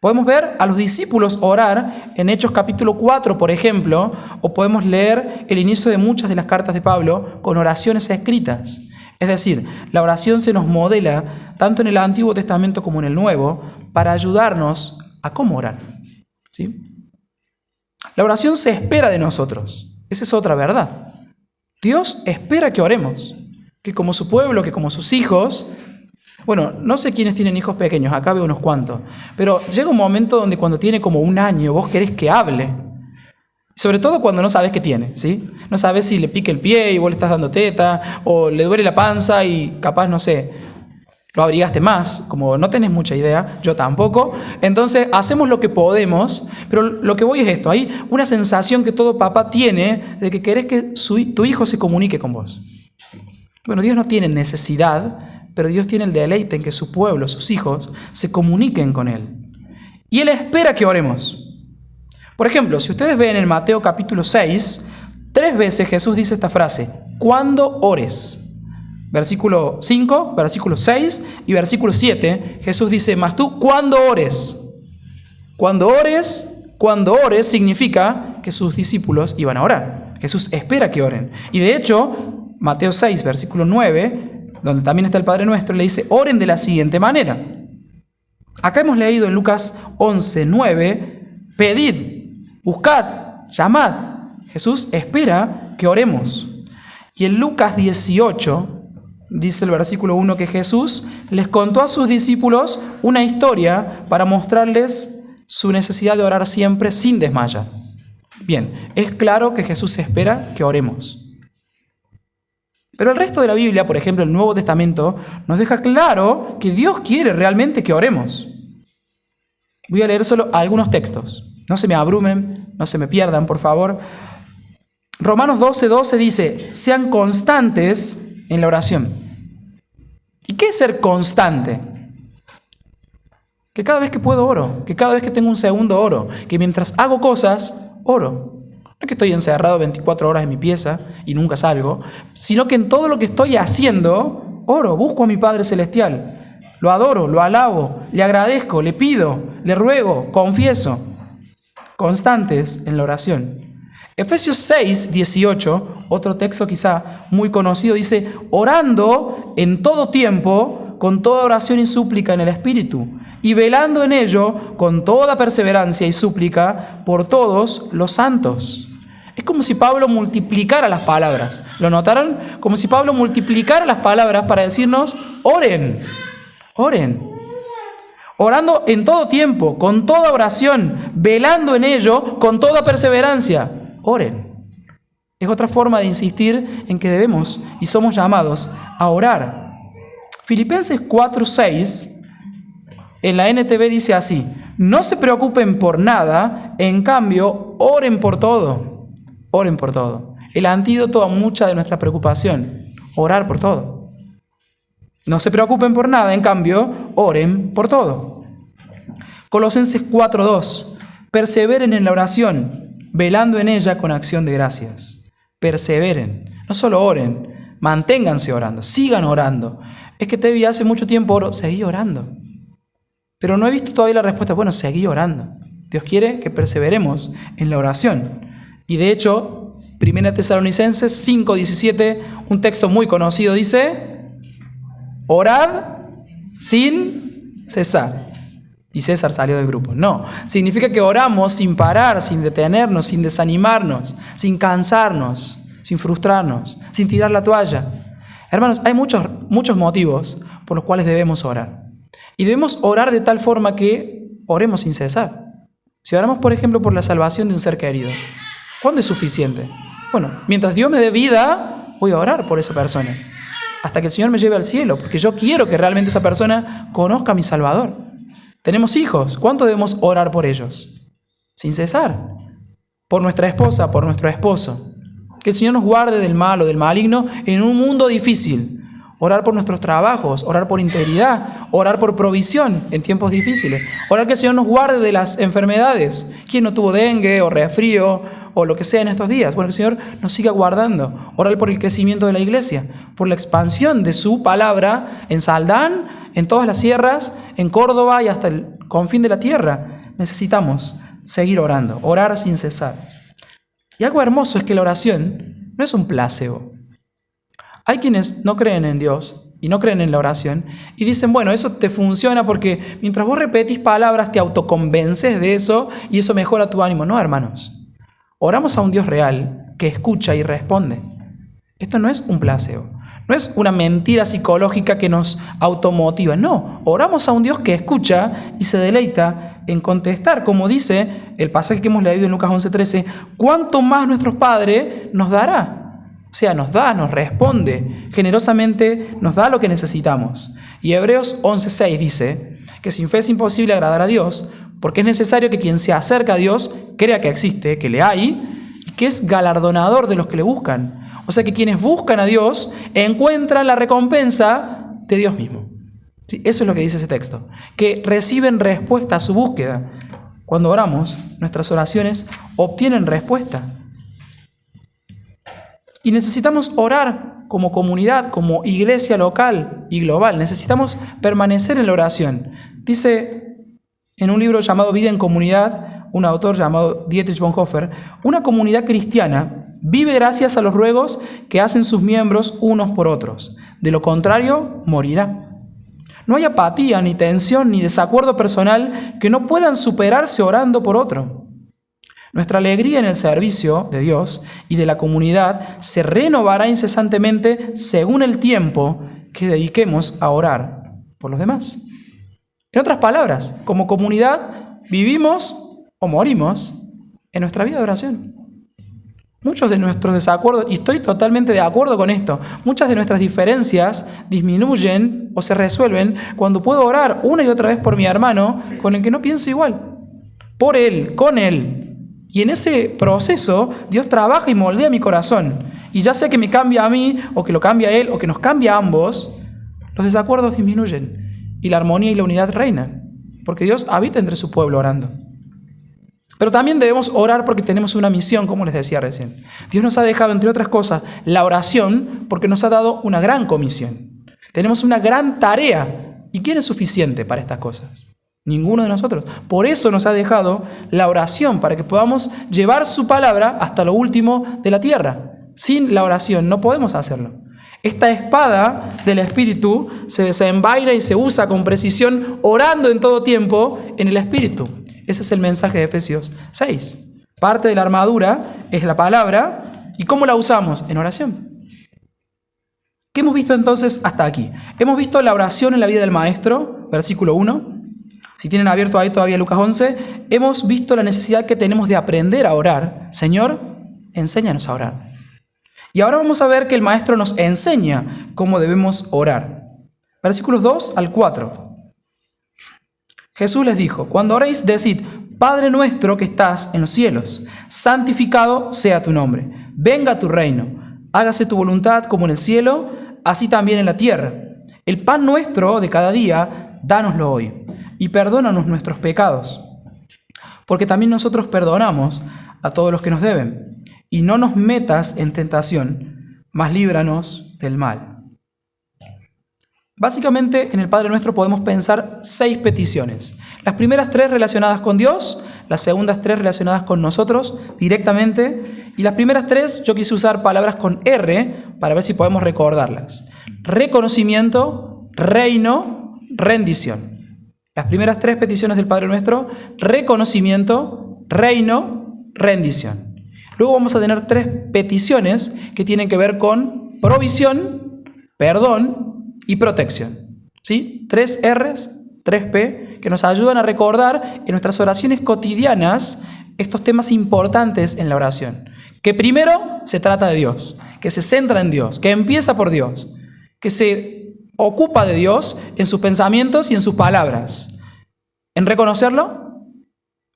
Speaker 1: Podemos ver a los discípulos orar en Hechos capítulo 4, por ejemplo, o podemos leer el inicio de muchas de las cartas de Pablo con oraciones escritas. Es decir, la oración se nos modela tanto en el Antiguo Testamento como en el Nuevo para ayudarnos a cómo orar. ¿Sí? La oración se espera de nosotros. Esa es otra verdad. Dios espera que oremos, que como su pueblo, que como sus hijos, bueno, no sé quiénes tienen hijos pequeños, acá veo unos cuantos, pero llega un momento donde cuando tiene como un año vos querés que hable, sobre todo cuando no sabes qué tiene, ¿sí? No sabes si le pica el pie y vos le estás dando teta, o le duele la panza y capaz, no sé, lo abrigaste más, como no tenés mucha idea, yo tampoco. Entonces hacemos lo que podemos, pero lo que voy es esto, hay una sensación que todo papá tiene de que querés que tu hijo se comunique con vos. Bueno, Dios no tiene necesidad, pero Dios tiene el deleite en que su pueblo, sus hijos, se comuniquen con Él. Y Él espera que oremos. Por ejemplo, si ustedes ven en Mateo capítulo 6, 3 veces Jesús dice esta frase, cuando ores. Versículo 5, versículo 6 y versículo 7, Jesús dice, mas tú cuando ores. Cuando ores significa que sus discípulos iban a orar. Jesús espera que oren. Y de hecho, Mateo 6, versículo 9, donde también está el Padre Nuestro, le dice, oren de la siguiente manera. Acá hemos leído en Lucas 11, 9, pedid, buscad, llamad. Jesús espera que oremos. Y en Lucas 18, dice el versículo 1 que Jesús les contó a sus discípulos una historia para mostrarles su necesidad de orar siempre sin desmayar. Bien, es claro que Jesús espera que oremos. Pero el resto de la Biblia, por ejemplo, el Nuevo Testamento, nos deja claro que Dios quiere realmente que oremos. Voy a leer solo algunos textos. No se me abrumen, no se me pierdan, por favor. Romanos 12:12 dice, sean constantes en la oración. ¿Y qué es ser constante? Que cada vez que puedo oro, que cada vez que tengo un segundo oro, que mientras hago cosas, oro. No es que estoy encerrado 24 horas en mi pieza y nunca salgo, sino que en todo lo que estoy haciendo, oro, busco a mi Padre Celestial. Lo adoro, lo alabo, le agradezco, le pido, le ruego, confieso. Constantes en la oración. Efesios 6:18, otro texto quizá muy conocido, dice, orando en todo tiempo, con toda oración y súplica en el Espíritu, y velando en ello con toda perseverancia y súplica por todos los santos. Es como si Pablo multiplicara las palabras. ¿Lo notaron? Como si Pablo multiplicara las palabras para decirnos, oren, oren. Orando en todo tiempo, con toda oración, velando en ello con toda perseverancia. Oren. Es otra forma de insistir en que debemos y somos llamados a orar. Filipenses 4:6 en la NTV dice así, no se preocupen por nada, en cambio, oren por todo. Oren por todo. El antídoto a mucha de nuestra preocupación, orar por todo. No se preocupen por nada, en cambio, oren por todo. Colosenses 4:2, perseveren en la oración, velando en ella con acción de gracias. Perseveren, no solo oren, manténganse orando, sigan orando. Es que Tevi hace mucho tiempo oro, seguí orando. Pero no he visto todavía la respuesta. Bueno, seguí orando. Dios quiere que perseveremos en la oración. Y de hecho, 1 Tesalonicenses 5:17, un texto muy conocido, dice, orad sin cesar. Y César salió del grupo. No, significa que oramos sin parar, sin detenernos, sin desanimarnos, sin cansarnos, sin frustrarnos, sin tirar la toalla. Hermanos, hay muchos motivos por los cuales debemos orar. Y debemos orar de tal forma que oremos sin cesar. Si oramos, por ejemplo, por la salvación de un ser querido, ¿cuándo es suficiente? Bueno, mientras Dios me dé vida, voy a orar por esa persona. Hasta que el Señor me lleve al cielo, porque yo quiero que realmente esa persona conozca a mi Salvador. Tenemos hijos, ¿cuánto debemos orar por ellos? Sin cesar. Por nuestra esposa, por nuestro esposo. Que el Señor nos guarde del malo, del maligno, en un mundo difícil. Orar por nuestros trabajos, orar por integridad, orar por provisión en tiempos difíciles. Orar que el Señor nos guarde de las enfermedades. ¿Quién no tuvo dengue o resfrío o lo que sea en estos días? Bueno, que el Señor nos siga guardando. Orar por el crecimiento de la iglesia, por la expansión de su palabra en Saldán, en todas las sierras, en Córdoba y hasta el confín de la tierra. Necesitamos seguir orando, orar sin cesar. Y algo hermoso es que la oración no es un placebo. Hay quienes no creen en Dios y no creen en la oración y dicen, bueno, eso te funciona porque mientras vos repetís palabras te autoconvences de eso y eso mejora tu ánimo. No, hermanos. Oramos a un Dios real que escucha y responde. Esto no es un placebo. No es una mentira psicológica que nos automotiva. No, oramos a un Dios que escucha y se deleita en contestar. Como dice el pasaje que hemos leído en Lucas 11:13, ¿cuánto más nuestro Padre nos dará? O sea, nos da, nos responde, generosamente nos da lo que necesitamos. Y Hebreos 11:6 dice que sin fe es imposible agradar a Dios, porque es necesario que quien se acerca a Dios crea que existe, que le hay, y que es galardonador de los que le buscan. O sea que quienes buscan a Dios encuentran la recompensa de Dios mismo. Sí, eso es lo que dice ese texto, que reciben respuesta a su búsqueda. Cuando oramos, nuestras oraciones obtienen respuesta. Y necesitamos orar como comunidad, como iglesia local y global. Necesitamos permanecer en la oración. Dice en un libro llamado Vida en Comunidad, un autor llamado Dietrich Bonhoeffer, una comunidad cristiana vive gracias a los ruegos que hacen sus miembros unos por otros. De lo contrario, morirá. No hay apatía, ni tensión, ni desacuerdo personal que no puedan superarse orando por otro. Nuestra alegría en el servicio de Dios y de la comunidad se renovará incesantemente según el tiempo que dediquemos a orar por los demás. En otras palabras, como comunidad vivimos o morimos en nuestra vida de oración. Muchos de nuestros desacuerdos, y estoy totalmente de acuerdo con esto, muchas de nuestras diferencias disminuyen o se resuelven cuando puedo orar una y otra vez por mi hermano con el que no pienso igual, por él, con él. Y en ese proceso Dios trabaja y moldea mi corazón. Y ya sea que me cambia a mí, o que lo cambia a Él, o que nos cambia a ambos, los desacuerdos disminuyen y la armonía y la unidad reinan. Porque Dios habita entre su pueblo orando. Pero también debemos orar porque tenemos una misión, como les decía recién. Dios nos ha dejado, entre otras cosas, la oración porque nos ha dado una gran comisión. Tenemos una gran tarea. ¿Y quién es suficiente para estas cosas? Ninguno de nosotros. Por eso nos ha dejado la oración, para que podamos llevar su palabra hasta lo último de la tierra. Sin la oración no podemos hacerlo. Esta espada del Espíritu se desenvaina y se usa con precisión, orando en todo tiempo en el Espíritu. Ese es el mensaje de Efesios 6. Parte de la armadura es la palabra. ¿Y cómo la usamos? En oración. ¿Qué hemos visto entonces hasta aquí? Hemos visto la oración en la vida del Maestro, versículo 1. Si tienen abierto ahí todavía Lucas 11, hemos visto la necesidad que tenemos de aprender a orar. Señor, enséñanos a orar. Y ahora vamos a ver que el Maestro nos enseña cómo debemos orar. Versículos 2 al 4. Jesús les dijo: cuando oréis, decid: Padre nuestro que estás en los cielos, santificado sea tu nombre. Venga tu reino. Hágase tu voluntad como en el cielo, así también en la tierra. El pan nuestro de cada día, dánoslo hoy. Y perdónanos nuestros pecados, porque también nosotros perdonamos a todos los que nos deben. Y no nos metas en tentación, mas líbranos del mal. Básicamente, en el Padre Nuestro podemos pensar 6 peticiones. Las primeras 3 relacionadas con Dios, las segundas 3 relacionadas con nosotros directamente, y las primeras 3 yo quise usar palabras con R para ver si podemos recordarlas. Reconocimiento, reino, rendición. Las primeras 3 peticiones del Padre Nuestro: reconocimiento, reino, rendición. Luego vamos a tener 3 peticiones que tienen que ver con provisión, perdón y protección. ¿Sí? 3 R's, 3 P, que nos ayudan a recordar en nuestras oraciones cotidianas estos temas importantes en la oración. Que primero se trata de Dios, que se centra en Dios, que empieza por Dios, que se ocupa de Dios en sus pensamientos y en sus palabras, en reconocerlo,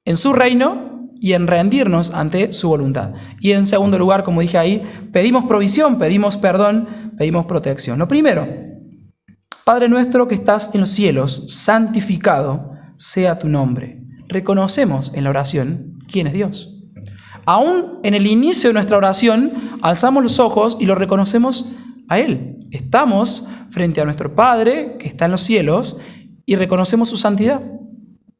Speaker 1: en su reino y en rendirnos ante su voluntad. Y en segundo lugar, como dije ahí, pedimos provisión, pedimos perdón, pedimos protección. Lo primero: Padre nuestro que estás en los cielos, santificado sea tu nombre. Reconocemos en la oración quién es Dios. Aún en el inicio de nuestra oración, alzamos los ojos y lo reconocemos a Él. Estamos frente a nuestro Padre que está en los cielos y reconocemos su santidad.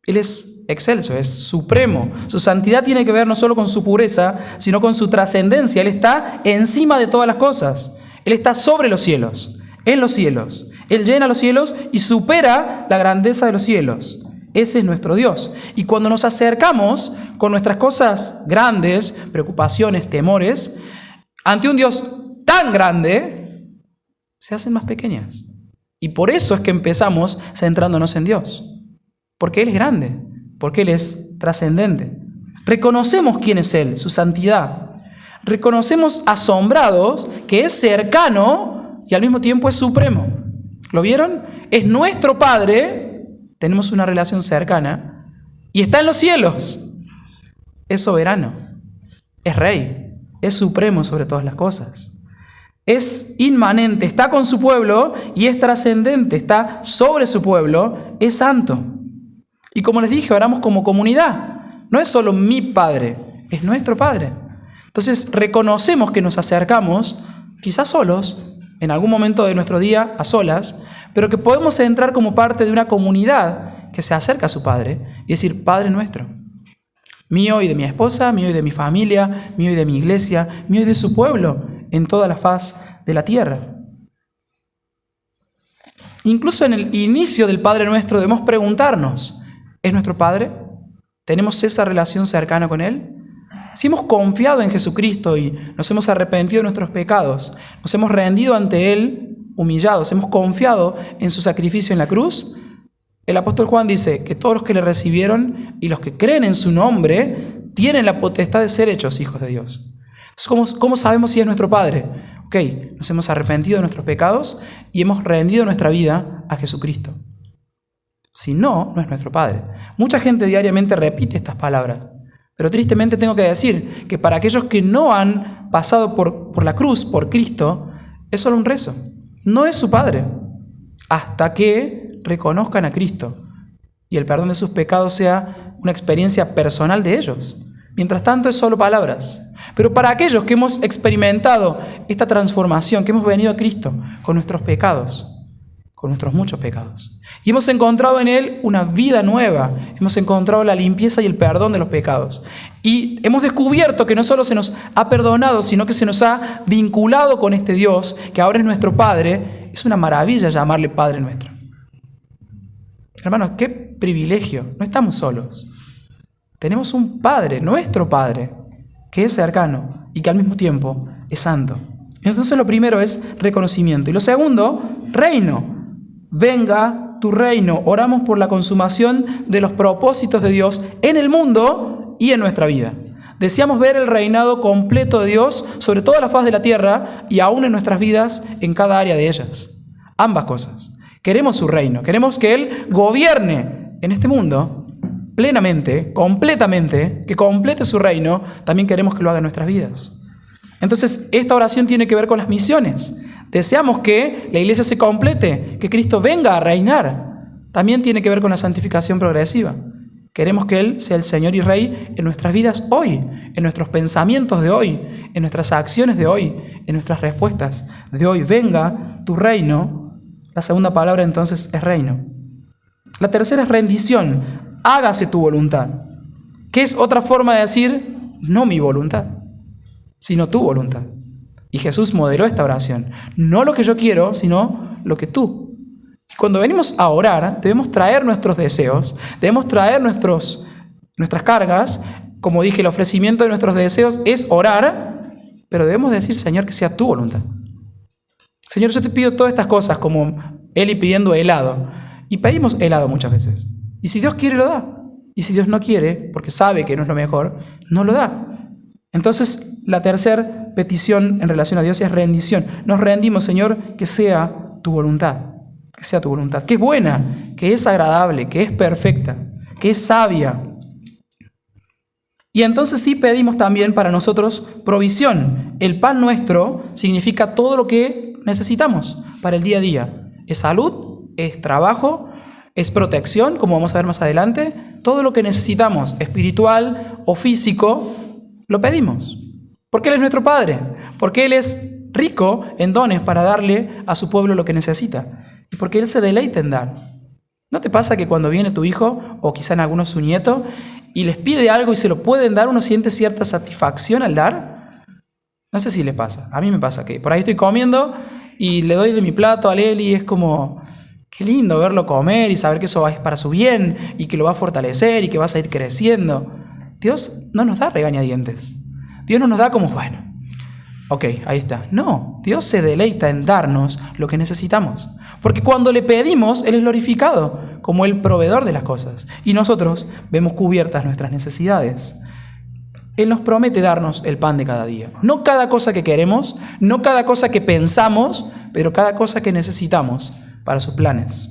Speaker 1: Él es excelso, es supremo. Su santidad tiene que ver no solo con su pureza, sino con su trascendencia. Él está encima de todas las cosas. Él está sobre los cielos, en los cielos. Él llena los cielos y supera la grandeza de los cielos. Ese es nuestro Dios. Y cuando nos acercamos con nuestras cosas grandes, preocupaciones, temores, ante un Dios tan grande, se hacen más pequeñas. Y por eso es que empezamos centrándonos en Dios. Porque Él es grande, porque Él es trascendente. Reconocemos quién es Él, su santidad. Reconocemos asombrados que es cercano y al mismo tiempo es supremo. ¿Lo vieron? Es nuestro Padre, tenemos una relación cercana, y está en los cielos. Es soberano, es rey, es supremo sobre todas las cosas. Es inmanente, está con su pueblo y es trascendente, está sobre su pueblo, es santo. Y como les dije, oramos como comunidad. No es solo mi Padre, es nuestro Padre. Entonces reconocemos que nos acercamos, quizás solos, en algún momento de nuestro día, a solas, pero que podemos entrar como parte de una comunidad que se acerca a su Padre y decir: Padre nuestro, mío y de mi esposa, mío y de mi familia, mío y de mi iglesia, mío y de su pueblo, en toda la faz de la tierra. Incluso en el inicio del Padre Nuestro debemos preguntarnos: ¿es nuestro Padre? ¿Tenemos esa relación cercana con Él? Si hemos confiado en Jesucristo y nos hemos arrepentido de nuestros pecados, nos hemos rendido ante Él humillados, hemos confiado en su sacrificio en la cruz, el apóstol Juan dice que todos los que le recibieron y los que creen en su nombre tienen la potestad de ser hechos hijos de Dios. Entonces, ¿cómo sabemos si es nuestro Padre? Ok, nos hemos arrepentido de nuestros pecados y hemos rendido nuestra vida a Jesucristo. Si no, no es nuestro Padre. Mucha gente diariamente repite estas palabras. Pero tristemente tengo que decir que para aquellos que no han pasado por la cruz, por Cristo, es solo un rezo. No es su Padre. Hasta que reconozcan a Cristo y el perdón de sus pecados sea una experiencia personal de ellos. Mientras tanto es solo palabras. Pero para aquellos que hemos experimentado esta transformación, que hemos venido a Cristo con nuestros pecados, con nuestros muchos pecados, y hemos encontrado en Él una vida nueva, hemos encontrado la limpieza y el perdón de los pecados, y hemos descubierto que no solo se nos ha perdonado, sino que se nos ha vinculado con este Dios, que ahora es nuestro Padre. Es una maravilla llamarle Padre nuestro. Hermanos, qué privilegio, no estamos solos. Tenemos un Padre, nuestro Padre, que es cercano y que al mismo tiempo es santo. Entonces lo primero es reconocimiento. Y lo segundo, reino. Venga tu reino. Oramos por la consumación de los propósitos de Dios en el mundo y en nuestra vida. Deseamos ver el reinado completo de Dios sobre toda la faz de la tierra y aún en nuestras vidas en cada área de ellas. Ambas cosas. Queremos su reino. Queremos que Él gobierne en este mundo plenamente, completamente, que complete su reino. También queremos que lo haga en nuestras vidas. Entonces, esta oración tiene que ver con las misiones. Deseamos que la iglesia se complete, que Cristo venga a reinar. También tiene que ver con la santificación progresiva. Queremos que Él sea el Señor y Rey en nuestras vidas hoy, en nuestros pensamientos de hoy, en nuestras acciones de hoy, en nuestras respuestas de hoy. Venga tu reino. La segunda palabra entonces es reino. La tercera es rendición. Hágase tu voluntad. Que es otra forma de decir, no mi voluntad, sino tu voluntad. Y Jesús modeló esta oración. No lo que yo quiero, sino lo que tú. Cuando venimos a orar, debemos traer nuestros deseos, debemos traer nuestras cargas. Como dije, el ofrecimiento de nuestros deseos es orar, pero debemos decir, Señor, que sea tu voluntad. Señor, yo te pido todas estas cosas, como Eli pidiendo helado. Y pedimos helado muchas veces. Y si Dios quiere, lo da. Y si Dios no quiere, porque sabe que no es lo mejor, no lo da. Entonces, la tercera petición en relación a Dios es rendición. Nos rendimos, Señor, que sea tu voluntad. Que sea tu voluntad. Que es buena, que es agradable, que es perfecta, que es sabia. Y entonces sí pedimos también para nosotros provisión. El pan nuestro significa todo lo que necesitamos para el día a día. Es salud, es trabajo, es protección, como vamos a ver más adelante. Todo lo que necesitamos, espiritual o físico, lo pedimos. Porque Él es nuestro Padre. Porque Él es rico en dones para darle a su pueblo lo que necesita. Y porque Él se deleita en dar. ¿No te pasa que cuando viene tu hijo, o quizá en algunos su nieto, y les pide algo y se lo pueden dar, uno siente cierta satisfacción al dar? No sé si les pasa. A mí me pasa que por ahí estoy comiendo y le doy de mi plato a Leli y es como, qué lindo verlo comer y saber que eso es para su bien y que lo va a fortalecer y que vas a ir creciendo. Dios no nos da regañadientes. Dios no nos da como, bueno, ok, ahí está. No, Dios se deleita en darnos lo que necesitamos. Porque cuando le pedimos, Él es glorificado como el proveedor de las cosas. Y nosotros vemos cubiertas nuestras necesidades. Él nos promete darnos el pan de cada día. No cada cosa que queremos, no cada cosa que pensamos, pero cada cosa que necesitamos para sus planes.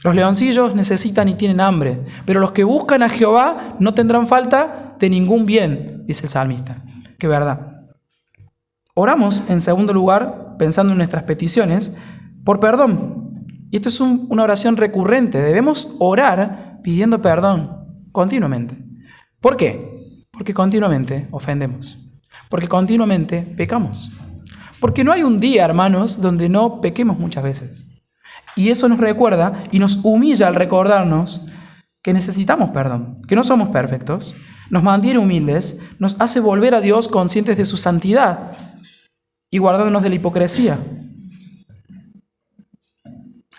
Speaker 1: Los leoncillos necesitan y tienen hambre, pero los que buscan a Jehová no tendrán falta de ningún bien, dice el salmista. Qué verdad. Oramos, en segundo lugar, pensando en nuestras peticiones, por perdón. Y esto es una oración recurrente. Debemos orar pidiendo perdón continuamente. ¿Por qué? Porque continuamente ofendemos. Porque continuamente pecamos. Porque no hay un día, hermanos, donde no pequemos muchas veces. Y eso nos recuerda y nos humilla al recordarnos que necesitamos perdón, que no somos perfectos, nos mantiene humildes, nos hace volver a Dios conscientes de su santidad y guardándonos de la hipocresía.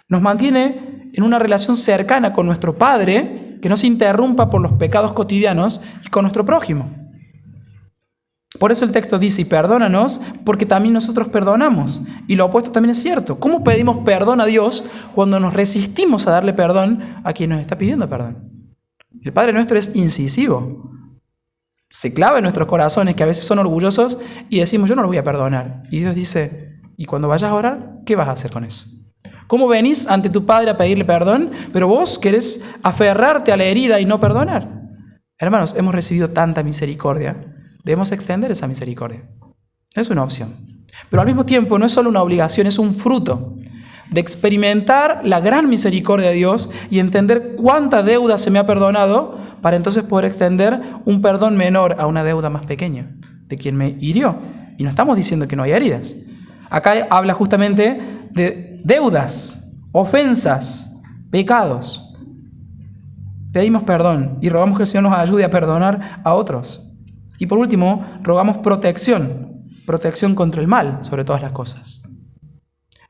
Speaker 1: Nos mantiene en una relación cercana con nuestro Padre que no se interrumpa por los pecados cotidianos y con nuestro prójimo. Por eso el texto dice, y perdónanos, porque también nosotros perdonamos. Y lo opuesto también es cierto. ¿Cómo pedimos perdón a Dios cuando nos resistimos a darle perdón a quien nos está pidiendo perdón? El Padre nuestro es incisivo. Se clava en nuestros corazones que a veces son orgullosos y decimos, yo no lo voy a perdonar. Y Dios dice, y cuando vayas a orar, ¿qué vas a hacer con eso? ¿Cómo venís ante tu Padre a pedirle perdón, pero vos querés aferrarte a la herida y no perdonar? Hermanos, hemos recibido tanta misericordia, debemos extender esa misericordia. Es una opción. Pero al mismo tiempo no es solo una obligación, es un fruto de experimentar la gran misericordia de Dios y entender cuánta deuda se me ha perdonado para entonces poder extender un perdón menor a una deuda más pequeña de quien me hirió. Y no estamos diciendo que no hay heridas. Acá habla justamente de deudas, ofensas, pecados. Pedimos perdón y rogamos que el Señor nos ayude a perdonar a otros. Y por último, rogamos protección contra el mal sobre todas las cosas.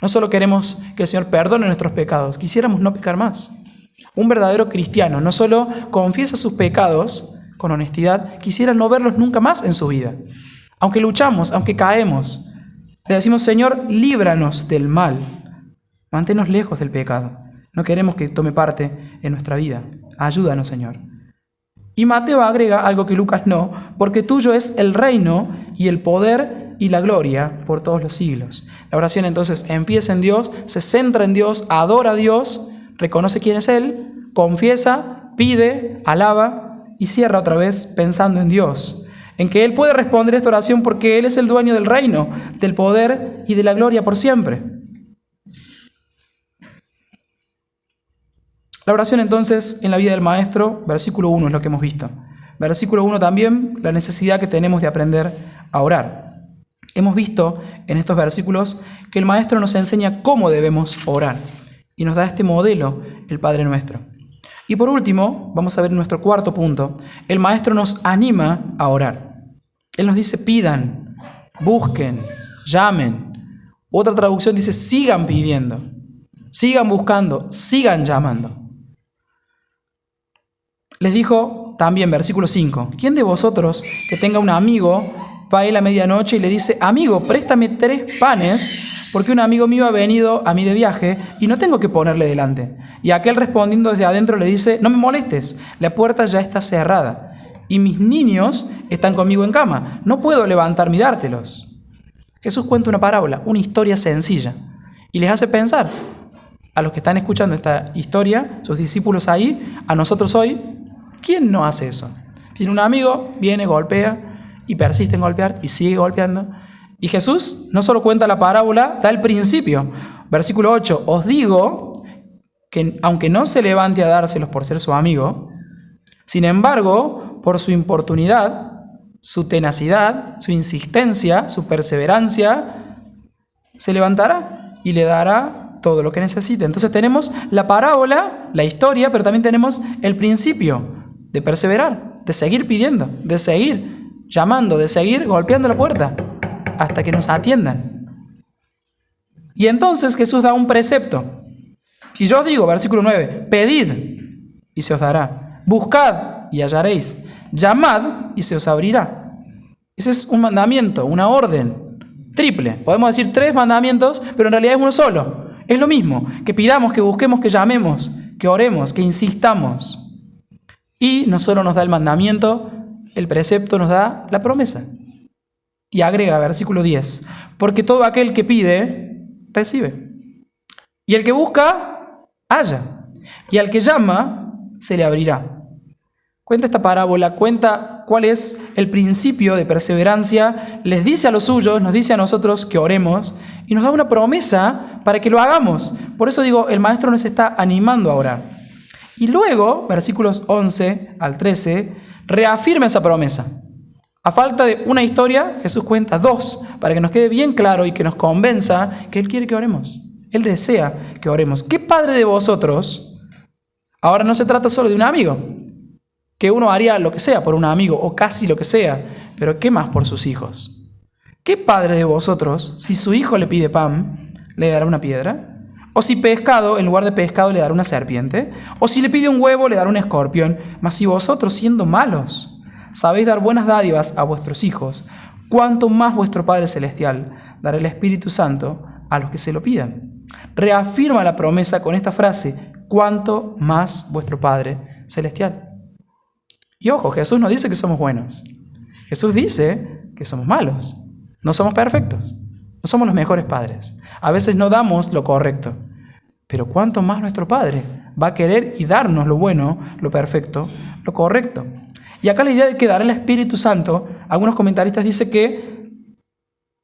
Speaker 1: No solo queremos que el Señor perdone nuestros pecados, quisiéramos no pecar más. Un verdadero cristiano no solo confiesa sus pecados con honestidad, quisiera no verlos nunca más en su vida. Aunque luchamos, aunque caemos, le decimos, Señor, líbranos del mal, manténnos lejos del pecado. No queremos que tome parte en nuestra vida. Ayúdanos, Señor. Y Mateo agrega algo que Lucas no, porque tuyo es el reino y el poder y la gloria por todos los siglos. La oración entonces empieza en Dios, se centra en Dios, adora a Dios, reconoce quién es Él, confiesa, pide, alaba y cierra otra vez pensando en Dios, en que Él puede responder esta oración porque Él es el dueño del reino, del poder y de la gloria por siempre. La oración entonces en la vida del maestro, versículo 1 es lo que hemos visto. Versículo 1 también, la necesidad que tenemos de aprender a orar. Hemos visto en estos versículos que el maestro nos enseña cómo debemos orar y nos da este modelo, el Padre Nuestro. Y por último, vamos a ver nuestro cuarto punto, el maestro nos anima a orar. Él nos dice pidan, busquen, llamen. Otra traducción dice sigan pidiendo, sigan buscando, sigan llamando. Les dijo también, versículo 5, ¿quién de vosotros que tenga un amigo va a él a medianoche y le dice, amigo, préstame 3 panes porque un amigo mío ha venido a mí de viaje y no tengo que ponerle delante? Y aquel respondiendo desde adentro le dice, no me molestes, la puerta ya está cerrada y mis niños están conmigo en cama, no puedo levantarme y dártelos. Jesús cuenta una parábola, una historia sencilla y les hace pensar a los que están escuchando esta historia, sus discípulos ahí, a nosotros hoy, ¿quién no hace eso? Tiene un amigo, viene, golpea y persiste en golpear y sigue golpeando. Y Jesús no solo cuenta la parábola, da el principio. Versículo 8, os digo que aunque no se levante a dárselos por ser su amigo, sin embargo, por su importunidad, su tenacidad, su insistencia, su perseverancia, se levantará y le dará todo lo que necesite. Entonces tenemos la parábola, la historia, pero también tenemos el principio de perseverar, de seguir pidiendo, de seguir llamando, de seguir golpeando la puerta hasta que nos atiendan. Y entonces Jesús da un precepto. Y yo os digo, versículo 9, pedid y se os dará, buscad y hallaréis, llamad y se os abrirá. Ese es un mandamiento, una orden triple. Podemos decir 3 mandamientos, pero en realidad es uno solo. Es lo mismo, que pidamos, que busquemos, que llamemos, que oremos, que insistamos. Y no solo nos da el mandamiento, el precepto nos da la promesa. Y agrega, versículo 10, porque todo aquel que pide, recibe. Y el que busca, halla. Y al que llama, se le abrirá. Cuenta esta parábola, cuenta cuál es el principio de perseverancia, les dice a los suyos, nos dice a nosotros que oremos y nos da una promesa para que lo hagamos. Por eso digo, el maestro nos está animando a orar. Y luego, versículos 11 al 13, reafirma esa promesa. A falta de una historia, Jesús cuenta 2 para que nos quede bien claro y que nos convenza que Él quiere que oremos. Él desea que oremos. ¿Qué padre de vosotros? Ahora no se trata solo de un amigo, que uno haría lo que sea por un amigo o casi lo que sea, pero ¿qué más por sus hijos? ¿Qué padre de vosotros, si su hijo le pide pan, le dará una piedra? ¿O si pescado, en lugar de pescado, le dará una serpiente? ¿O si le pide un huevo, le dará un escorpión? Mas si vosotros, siendo malos, sabéis dar buenas dádivas a vuestros hijos, ¿cuánto más vuestro Padre Celestial dará el Espíritu Santo a los que se lo pidan? Reafirma la promesa con esta frase, ¿cuánto más vuestro Padre Celestial? Y ojo, Jesús no dice que somos buenos. Jesús dice que somos malos. No somos perfectos. No somos los mejores padres. A veces no damos lo correcto. Pero cuánto más nuestro Padre va a querer y darnos lo bueno, lo perfecto, lo correcto. Y acá la idea de que dará el Espíritu Santo, algunos comentaristas dicen que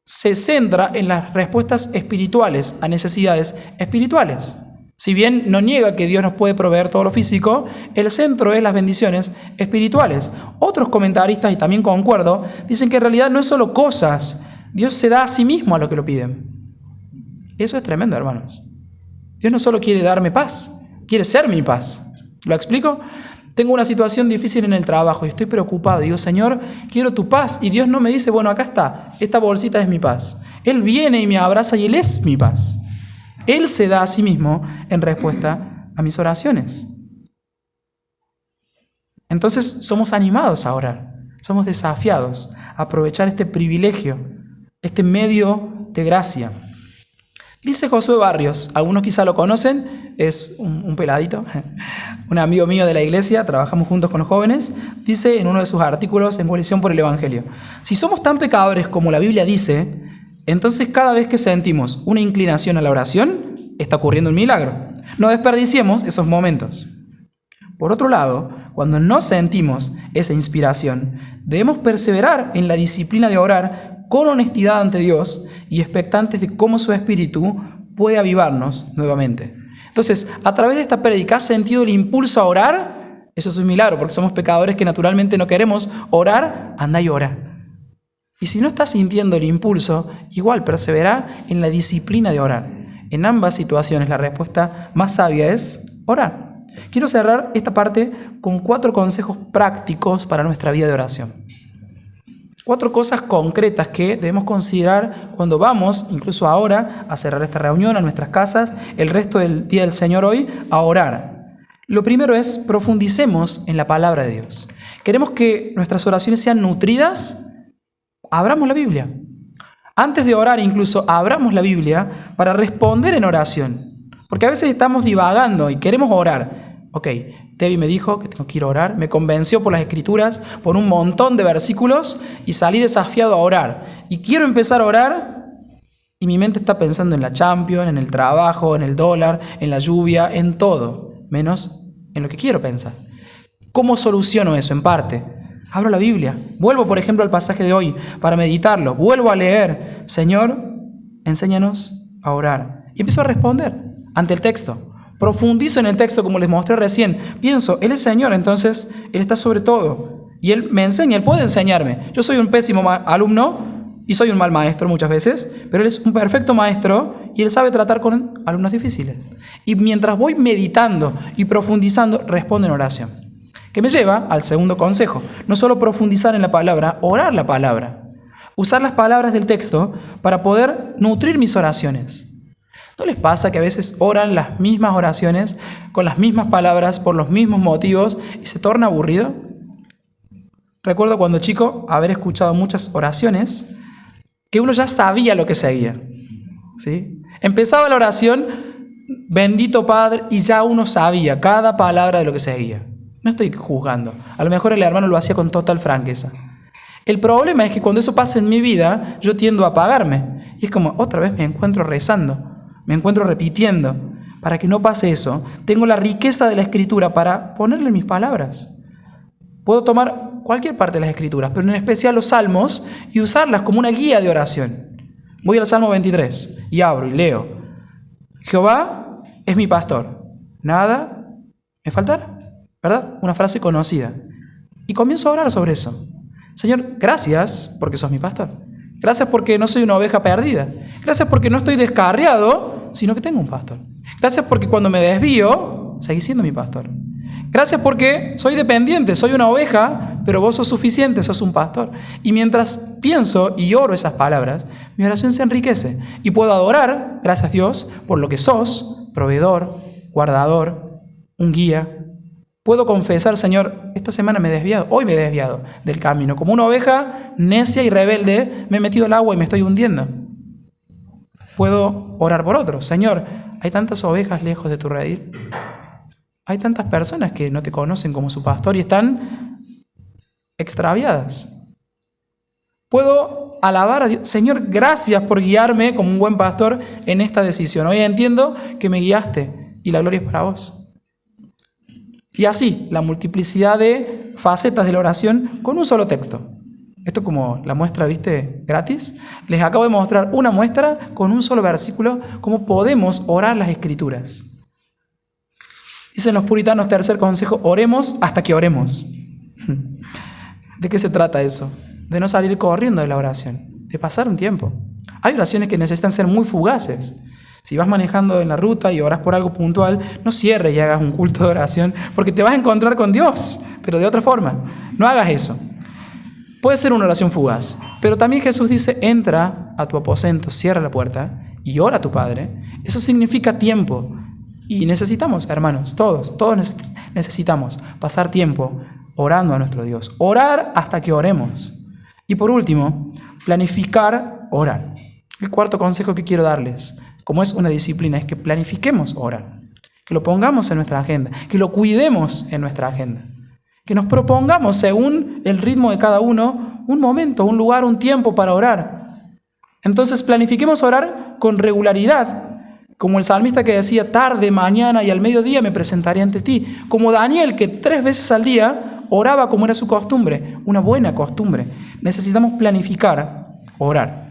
Speaker 1: se centra en las respuestas espirituales a necesidades espirituales. Si bien no niega que Dios nos puede proveer todo lo físico, el centro es las bendiciones espirituales. Otros comentaristas, y también concuerdo, dicen que en realidad no es solo cosas, Dios se da a sí mismo a lo que lo piden. Eso es tremendo, hermanos. Dios no solo quiere darme paz, quiere ser mi paz. ¿Lo explico? Tengo una situación difícil en el trabajo y estoy preocupado. Digo, Señor, quiero tu paz. Y Dios no me dice, bueno, acá está, esta bolsita es mi paz. Él viene y me abraza y Él es mi paz. Él se da a sí mismo en respuesta a mis oraciones. Entonces somos animados a orar, somos desafiados a aprovechar este privilegio, este medio de gracia. Dice Josué Barrios, algunos quizá lo conocen, es un peladito, un amigo mío de la iglesia, trabajamos juntos con los jóvenes, dice en uno de sus artículos en Coalición por el Evangelio: si somos tan pecadores como la Biblia dice, entonces cada vez que sentimos una inclinación a la oración, está ocurriendo un milagro. No desperdiciemos esos momentos. Por otro lado, cuando no sentimos esa inspiración, debemos perseverar en la disciplina de orar con honestidad ante Dios y expectantes de cómo su Espíritu puede avivarnos nuevamente. Entonces, a través de esta prédica, ¿has sentido el impulso a orar? Eso es un milagro, porque somos pecadores que naturalmente no queremos orar. Anda y ora. Y si no estás sintiendo el impulso, igual persevera en la disciplina de orar. En ambas situaciones la respuesta más sabia es orar. Quiero cerrar esta parte con 4 consejos prácticos para nuestra vida de oración. 4 cosas concretas que debemos considerar cuando vamos, incluso ahora, a cerrar esta reunión a nuestras casas, el resto del Día del Señor hoy, a orar. Lo primero es, profundicemos en la palabra de Dios. Queremos que nuestras oraciones sean nutridas. Abramos la Biblia. Antes de orar incluso, abramos la Biblia para responder en oración. Porque a veces estamos divagando y queremos orar. Ok, Tevi me dijo que tengo que ir a orar, me convenció por las Escrituras, por un montón de versículos y salí desafiado a orar. Y quiero empezar a orar y mi mente está pensando en la Champions, en el trabajo, en el dólar, en la lluvia, en todo, menos en lo que quiero pensar. ¿Cómo soluciono eso? En parte, abro la Biblia, vuelvo por ejemplo al pasaje de hoy para meditarlo, vuelvo a leer, Señor, enséñanos a orar. Y empiezo a responder ante el texto. Profundizo en el texto como les mostré recién. Pienso, Él es Señor, entonces Él está sobre todo. Y Él me enseña, Él puede enseñarme. Yo soy un pésimo alumno y soy un mal maestro muchas veces, pero Él es un perfecto maestro y Él sabe tratar con alumnos difíciles. Y mientras voy meditando y profundizando, respondo en oración. Que me lleva al segundo consejo. No solo profundizar en la palabra, orar la palabra. Usar las palabras del texto para poder nutrir mis oraciones. ¿No les pasa que a veces oran las mismas oraciones con las mismas palabras por los mismos motivos y se torna aburrido? Recuerdo cuando chico haber escuchado muchas oraciones que uno ya sabía lo que seguía, ¿sí? Empezaba la oración, bendito Padre, y ya uno sabía cada palabra de lo que seguía. No estoy juzgando. A lo mejor el hermano lo hacía con total franqueza. El problema es que cuando eso pasa en mi vida, yo tiendo a apagarme. Y es como, otra vez me encuentro rezando. Me encuentro repitiendo. Para que no pase eso, tengo la riqueza de la Escritura para ponerle mis palabras. Puedo tomar cualquier parte de las Escrituras, pero en especial los Salmos, y usarlas como una guía de oración. Voy al Salmo 23 y abro y leo. Jehová es mi pastor. Nada me faltará. ¿Verdad? Una frase conocida. Y comienzo a orar sobre eso. Señor, gracias porque sos mi pastor. Gracias porque no soy una oveja perdida. Gracias porque no estoy descarriado, sino que tengo un pastor. Gracias porque cuando me desvío, seguís siendo mi pastor. Gracias porque soy dependiente, soy una oveja, pero vos sos suficiente, sos un pastor. Y mientras pienso y oro esas palabras, mi oración se enriquece. Y puedo adorar, gracias a Dios, por lo que sos, proveedor, guardador, un guía. Puedo confesar, Señor, esta semana me he desviado, hoy me he desviado del camino. Como una oveja necia y rebelde, me he metido al agua y me estoy hundiendo. Puedo orar por otros. Señor, hay tantas ovejas lejos de tu redil. Hay tantas personas que no te conocen como su pastor y están extraviadas. Puedo alabar a Dios. Señor, gracias por guiarme como un buen pastor en esta decisión. Hoy entiendo que me guiaste y la gloria es para vos. Y así, la multiplicidad de facetas de la oración con un solo texto. Esto como la muestra, ¿viste? Gratis. Les acabo de mostrar una muestra con un solo versículo, cómo podemos orar las Escrituras. Dicen los puritanos, tercer consejo, oremos hasta que oremos. ¿De qué se trata eso? De no salir corriendo de la oración, de pasar un tiempo. Hay oraciones que necesitan ser muy fugaces. Si vas manejando en la ruta y oras por algo puntual, no cierres y hagas un culto de oración, porque te vas a encontrar con Dios, pero de otra forma. No hagas eso. Puede ser una oración fugaz, pero también Jesús dice, entra a tu aposento, cierra la puerta y ora a tu Padre. Eso significa tiempo. Y necesitamos, hermanos, todos necesitamos pasar tiempo orando a nuestro Dios. Orar hasta que oremos. Y por último, planificar orar. El cuarto consejo que quiero darles, como es una disciplina, es que planifiquemos orar. Que lo pongamos en nuestra agenda, que lo cuidemos en nuestra agenda. Que nos propongamos, según el ritmo de cada uno, un momento, un lugar, un tiempo para orar. Entonces planifiquemos orar con regularidad, como el salmista que decía, tarde, mañana y al mediodía me presentaré ante ti. Como Daniel, que 3 veces al día oraba como era su costumbre, una buena costumbre. Necesitamos planificar orar.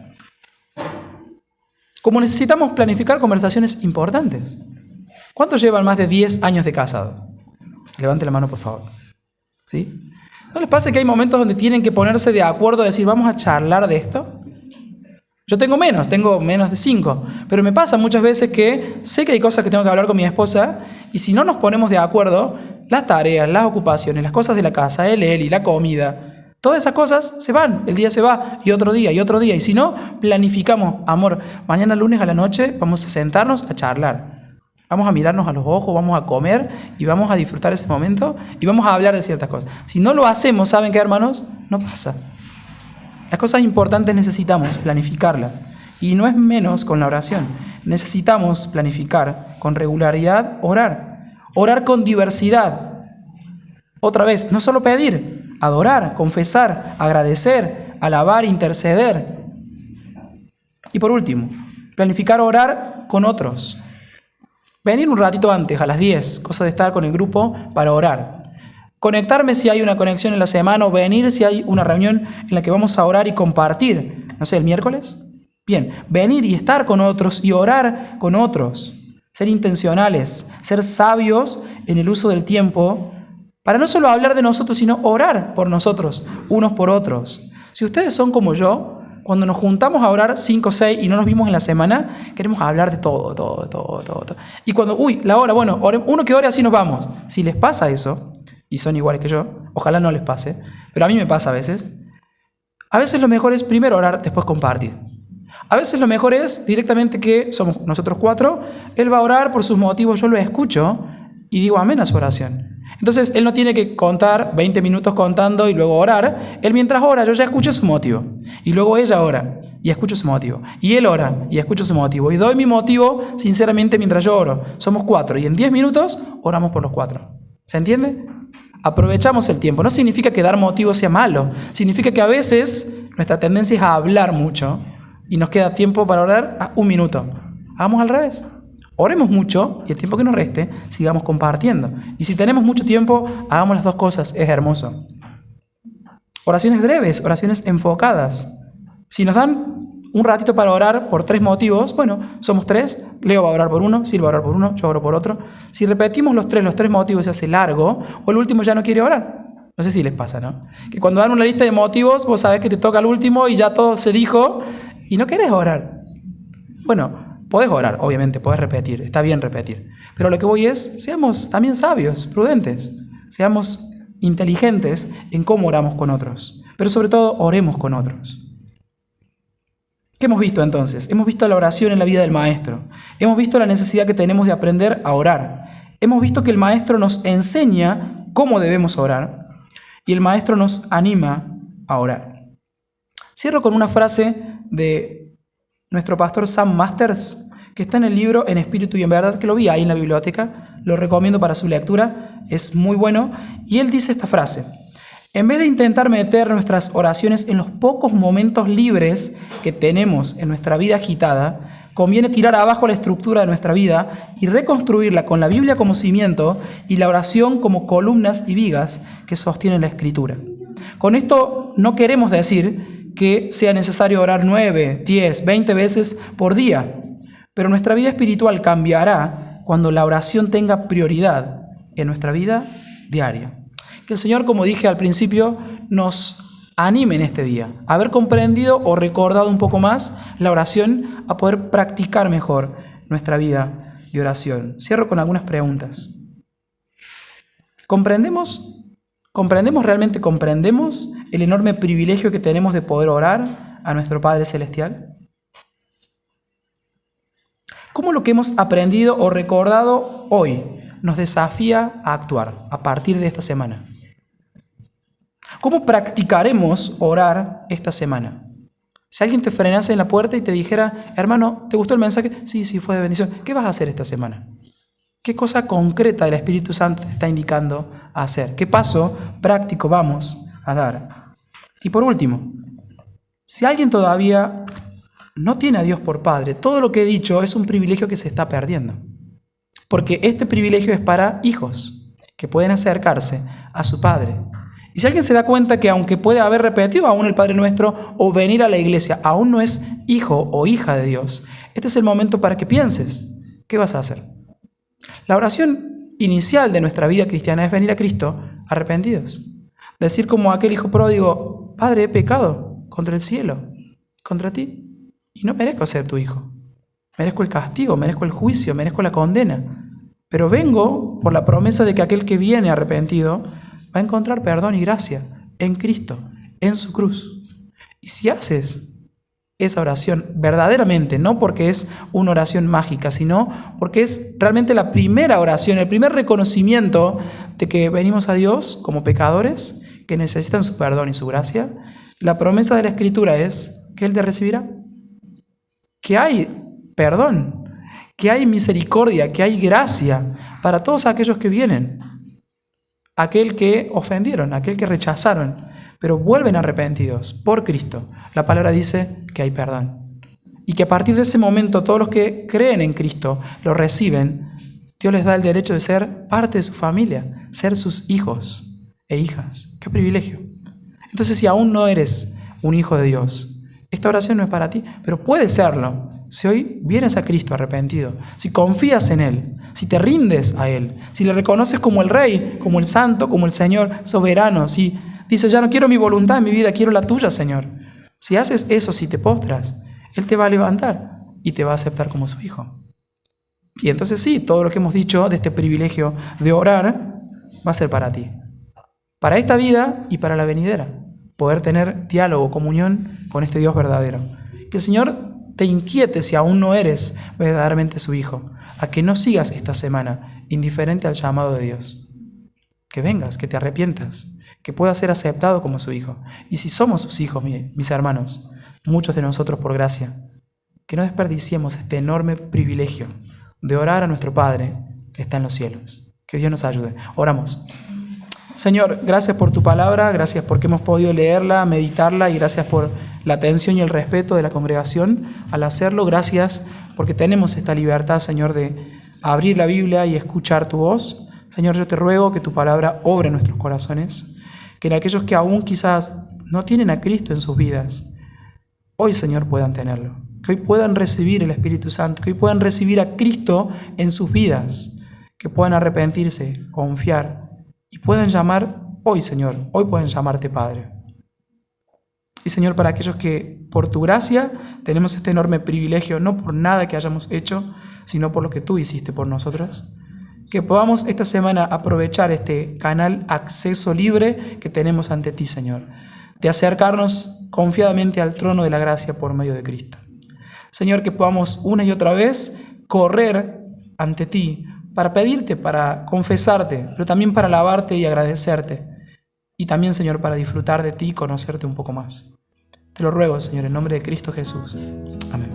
Speaker 1: Como necesitamos planificar conversaciones importantes. ¿Cuántos llevan más de 10 años de casados? Levante la mano, por favor. ¿Sí? ¿No les pasa que hay momentos donde tienen que ponerse de acuerdo y decir, vamos a charlar de esto? Yo tengo menos de 5, pero me pasa muchas veces que sé que hay cosas que tengo que hablar con mi esposa y si no nos ponemos de acuerdo, las tareas, las ocupaciones, las cosas de la casa, el y la comida, todas esas cosas se van, el día se va y otro día y si no, planificamos, amor, mañana lunes a la noche vamos a sentarnos a charlar. Vamos a mirarnos a los ojos, vamos a comer y vamos a disfrutar ese momento y vamos a hablar de ciertas cosas. Si no lo hacemos, ¿saben qué, hermanos? No pasa. Las cosas importantes necesitamos planificarlas. Y no es menos con la oración. Necesitamos planificar con regularidad, orar. Orar con diversidad. Otra vez, no solo pedir, adorar, confesar, agradecer, alabar, interceder. Y por último, planificar orar con otros. Venir un ratito antes, a las 10, cosa de estar con el grupo para orar. Conectarme si hay una conexión en la semana o venir si hay una reunión en la que vamos a orar y compartir. No sé, el miércoles. Bien, venir y estar con otros y orar con otros. Ser intencionales, ser sabios en el uso del tiempo para no solo hablar de nosotros, sino orar por nosotros, unos por otros. Si ustedes son como yo, cuando nos juntamos a orar 5 o 6 y no nos vimos en la semana, queremos hablar de todo. Y cuando, la hora, bueno, uno que ore así nos vamos. Si les pasa eso, y son iguales que yo, ojalá no les pase, pero a mí me pasa a veces lo mejor es primero orar, después compartir. A veces lo mejor es directamente que somos nosotros 4, él va a orar por sus motivos, yo lo escucho y digo amén a su oración. Entonces él no tiene que contar 20 minutos contando y luego orar. Él mientras ora, yo ya escucho su motivo. Y luego ella ora y escucho su motivo. Y él ora y escucho su motivo. Y doy mi motivo sinceramente mientras yo oro. Somos 4 y en 10 minutos oramos por los 4. ¿Se entiende? Aprovechamos el tiempo. No significa que dar motivo sea malo. Significa que a veces nuestra tendencia es a hablar mucho y nos queda tiempo para orar a 1 minuto. Hagamos al revés. Oremos mucho y el tiempo que nos reste sigamos compartiendo. Y si tenemos mucho tiempo, hagamos las 2 cosas. Es hermoso. Oraciones breves, oraciones enfocadas. Si nos dan un ratito para orar por 3 motivos, bueno, somos 3. Leo va a orar por 1, Silva va a orar por 1, yo oro por otro. Si repetimos los 3 motivos se hace largo, o el último ya no quiere orar. No sé si les pasa, ¿no? Que cuando dan una lista de motivos, vos sabés que te toca el último y ya todo se dijo y no querés orar. Bueno, podés orar, obviamente, podés repetir, está bien repetir. Pero lo que voy es, seamos también sabios, prudentes, seamos inteligentes en cómo oramos con otros. Pero sobre todo, oremos con otros. ¿Qué hemos visto entonces? Hemos visto la oración en la vida del Maestro. Hemos visto la necesidad que tenemos de aprender a orar. Hemos visto que el Maestro nos enseña cómo debemos orar y el Maestro nos anima a orar. Cierro con una frase de nuestro pastor Sam Masters, que está en el libro En Espíritu y en Verdad, que lo vi ahí en la biblioteca, lo recomiendo para su lectura, es muy bueno, y él dice esta frase: en vez de intentar meter nuestras oraciones en los pocos momentos libres que tenemos en nuestra vida agitada, Conviene tirar abajo la estructura de nuestra vida y reconstruirla con la Biblia como cimiento y la oración como columnas y vigas que sostienen la Escritura. Con esto no queremos decir que sea necesario orar 9, 10, 20 veces por día, pero nuestra vida espiritual cambiará cuando la oración tenga prioridad en nuestra vida diaria. Que el Señor, como dije al principio, nos anime en este día a haber comprendido o recordado un poco más la oración, a poder practicar mejor nuestra vida de oración. Cierro con algunas preguntas. ¿Realmente comprendemos el enorme privilegio que tenemos de poder orar a nuestro Padre Celestial? ¿Cómo lo que hemos aprendido o recordado hoy nos desafía a actuar a partir de esta semana? ¿Cómo practicaremos orar esta semana? Si alguien te frenase en la puerta y te dijera, hermano, ¿te gustó el mensaje? Sí, fue de bendición. ¿Qué vas a hacer esta semana? ¿Qué cosa concreta el Espíritu Santo te está indicando a hacer? ¿Qué paso práctico vamos a dar? Y por último, si alguien todavía no tiene a Dios por Padre, todo lo que he dicho es un privilegio que se está perdiendo. Porque este privilegio es para hijos que pueden acercarse a su Padre. Y si alguien se da cuenta que aunque puede haber repetido aún el Padre Nuestro o venir a la iglesia, aún no es hijo o hija de Dios, este es el momento para que pienses, ¿qué vas a hacer? La oración inicial de nuestra vida cristiana es venir a Cristo arrepentidos. Decir como aquel hijo pródigo, Padre, he pecado contra el cielo, contra ti, y no merezco ser tu hijo. Merezco el castigo, merezco el juicio, merezco la condena. Pero vengo por la promesa de que aquel que viene arrepentido va a encontrar perdón y gracia en Cristo, en su cruz. Y si haces esa oración verdaderamente, no porque es una oración mágica, sino porque es realmente la primera oración, el primer reconocimiento de que venimos a Dios como pecadores que necesitan su perdón y su gracia, la promesa de la Escritura es que Él te recibirá, que hay perdón, que hay misericordia, que hay gracia para todos aquellos que vienen. Aquel que ofendieron, aquel que rechazaron, pero vuelven arrepentidos por Cristo. La palabra dice que hay perdón. Y que a partir de ese momento todos los que creen en Cristo lo reciben, Dios les da el derecho de ser parte de su familia, ser sus hijos e hijas. ¡Qué privilegio! Entonces, si aún no eres un hijo de Dios, esta oración no es para ti, pero puede serlo. Si hoy vienes a Cristo arrepentido, si confías en Él, si te rindes a Él, si le reconoces como el Rey, como el Santo, como el Señor soberano, si dices, ya no quiero mi voluntad en mi vida, quiero la tuya, Señor. Si haces eso, si te postras, Él te va a levantar y te va a aceptar como su hijo. Y entonces sí, todo lo que hemos dicho de este privilegio de orar va a ser para ti. Para esta vida y para la venidera. Poder tener diálogo, comunión con este Dios verdadero. Que el Señor te inquiete si aún no eres verdaderamente su hijo, a que no sigas esta semana indiferente al llamado de Dios. Que vengas, que te arrepientas, que puedas ser aceptado como su hijo. Y si somos sus hijos, mis hermanos, muchos de nosotros por gracia, que no desperdiciemos este enorme privilegio de orar a nuestro Padre que está en los cielos. Que Dios nos ayude. Oramos. Señor, gracias por tu palabra, gracias porque hemos podido leerla, meditarla y gracias por la atención y el respeto de la congregación al hacerlo. Gracias porque tenemos esta libertad, Señor, de abrir la Biblia y escuchar tu voz. Señor, yo te ruego que tu palabra obre en nuestros corazones, que en aquellos que aún quizás no tienen a Cristo en sus vidas, hoy, Señor, puedan tenerlo. Que hoy puedan recibir el Espíritu Santo, que hoy puedan recibir a Cristo en sus vidas, que puedan arrepentirse, confiar y puedan llamar hoy, Señor, hoy pueden llamarte Padre. Y Señor, para aquellos que por tu gracia tenemos este enorme privilegio, no por nada que hayamos hecho, sino por lo que tú hiciste por nosotros, que podamos esta semana aprovechar este canal acceso libre que tenemos ante ti, Señor, de acercarnos confiadamente al trono de la gracia por medio de Cristo. Señor, que podamos una y otra vez correr ante ti para pedirte, para confesarte, pero también para alabarte y agradecerte. Y también, Señor, para disfrutar de ti y conocerte un poco más. Te lo ruego, Señor, en nombre de Cristo Jesús. Amén.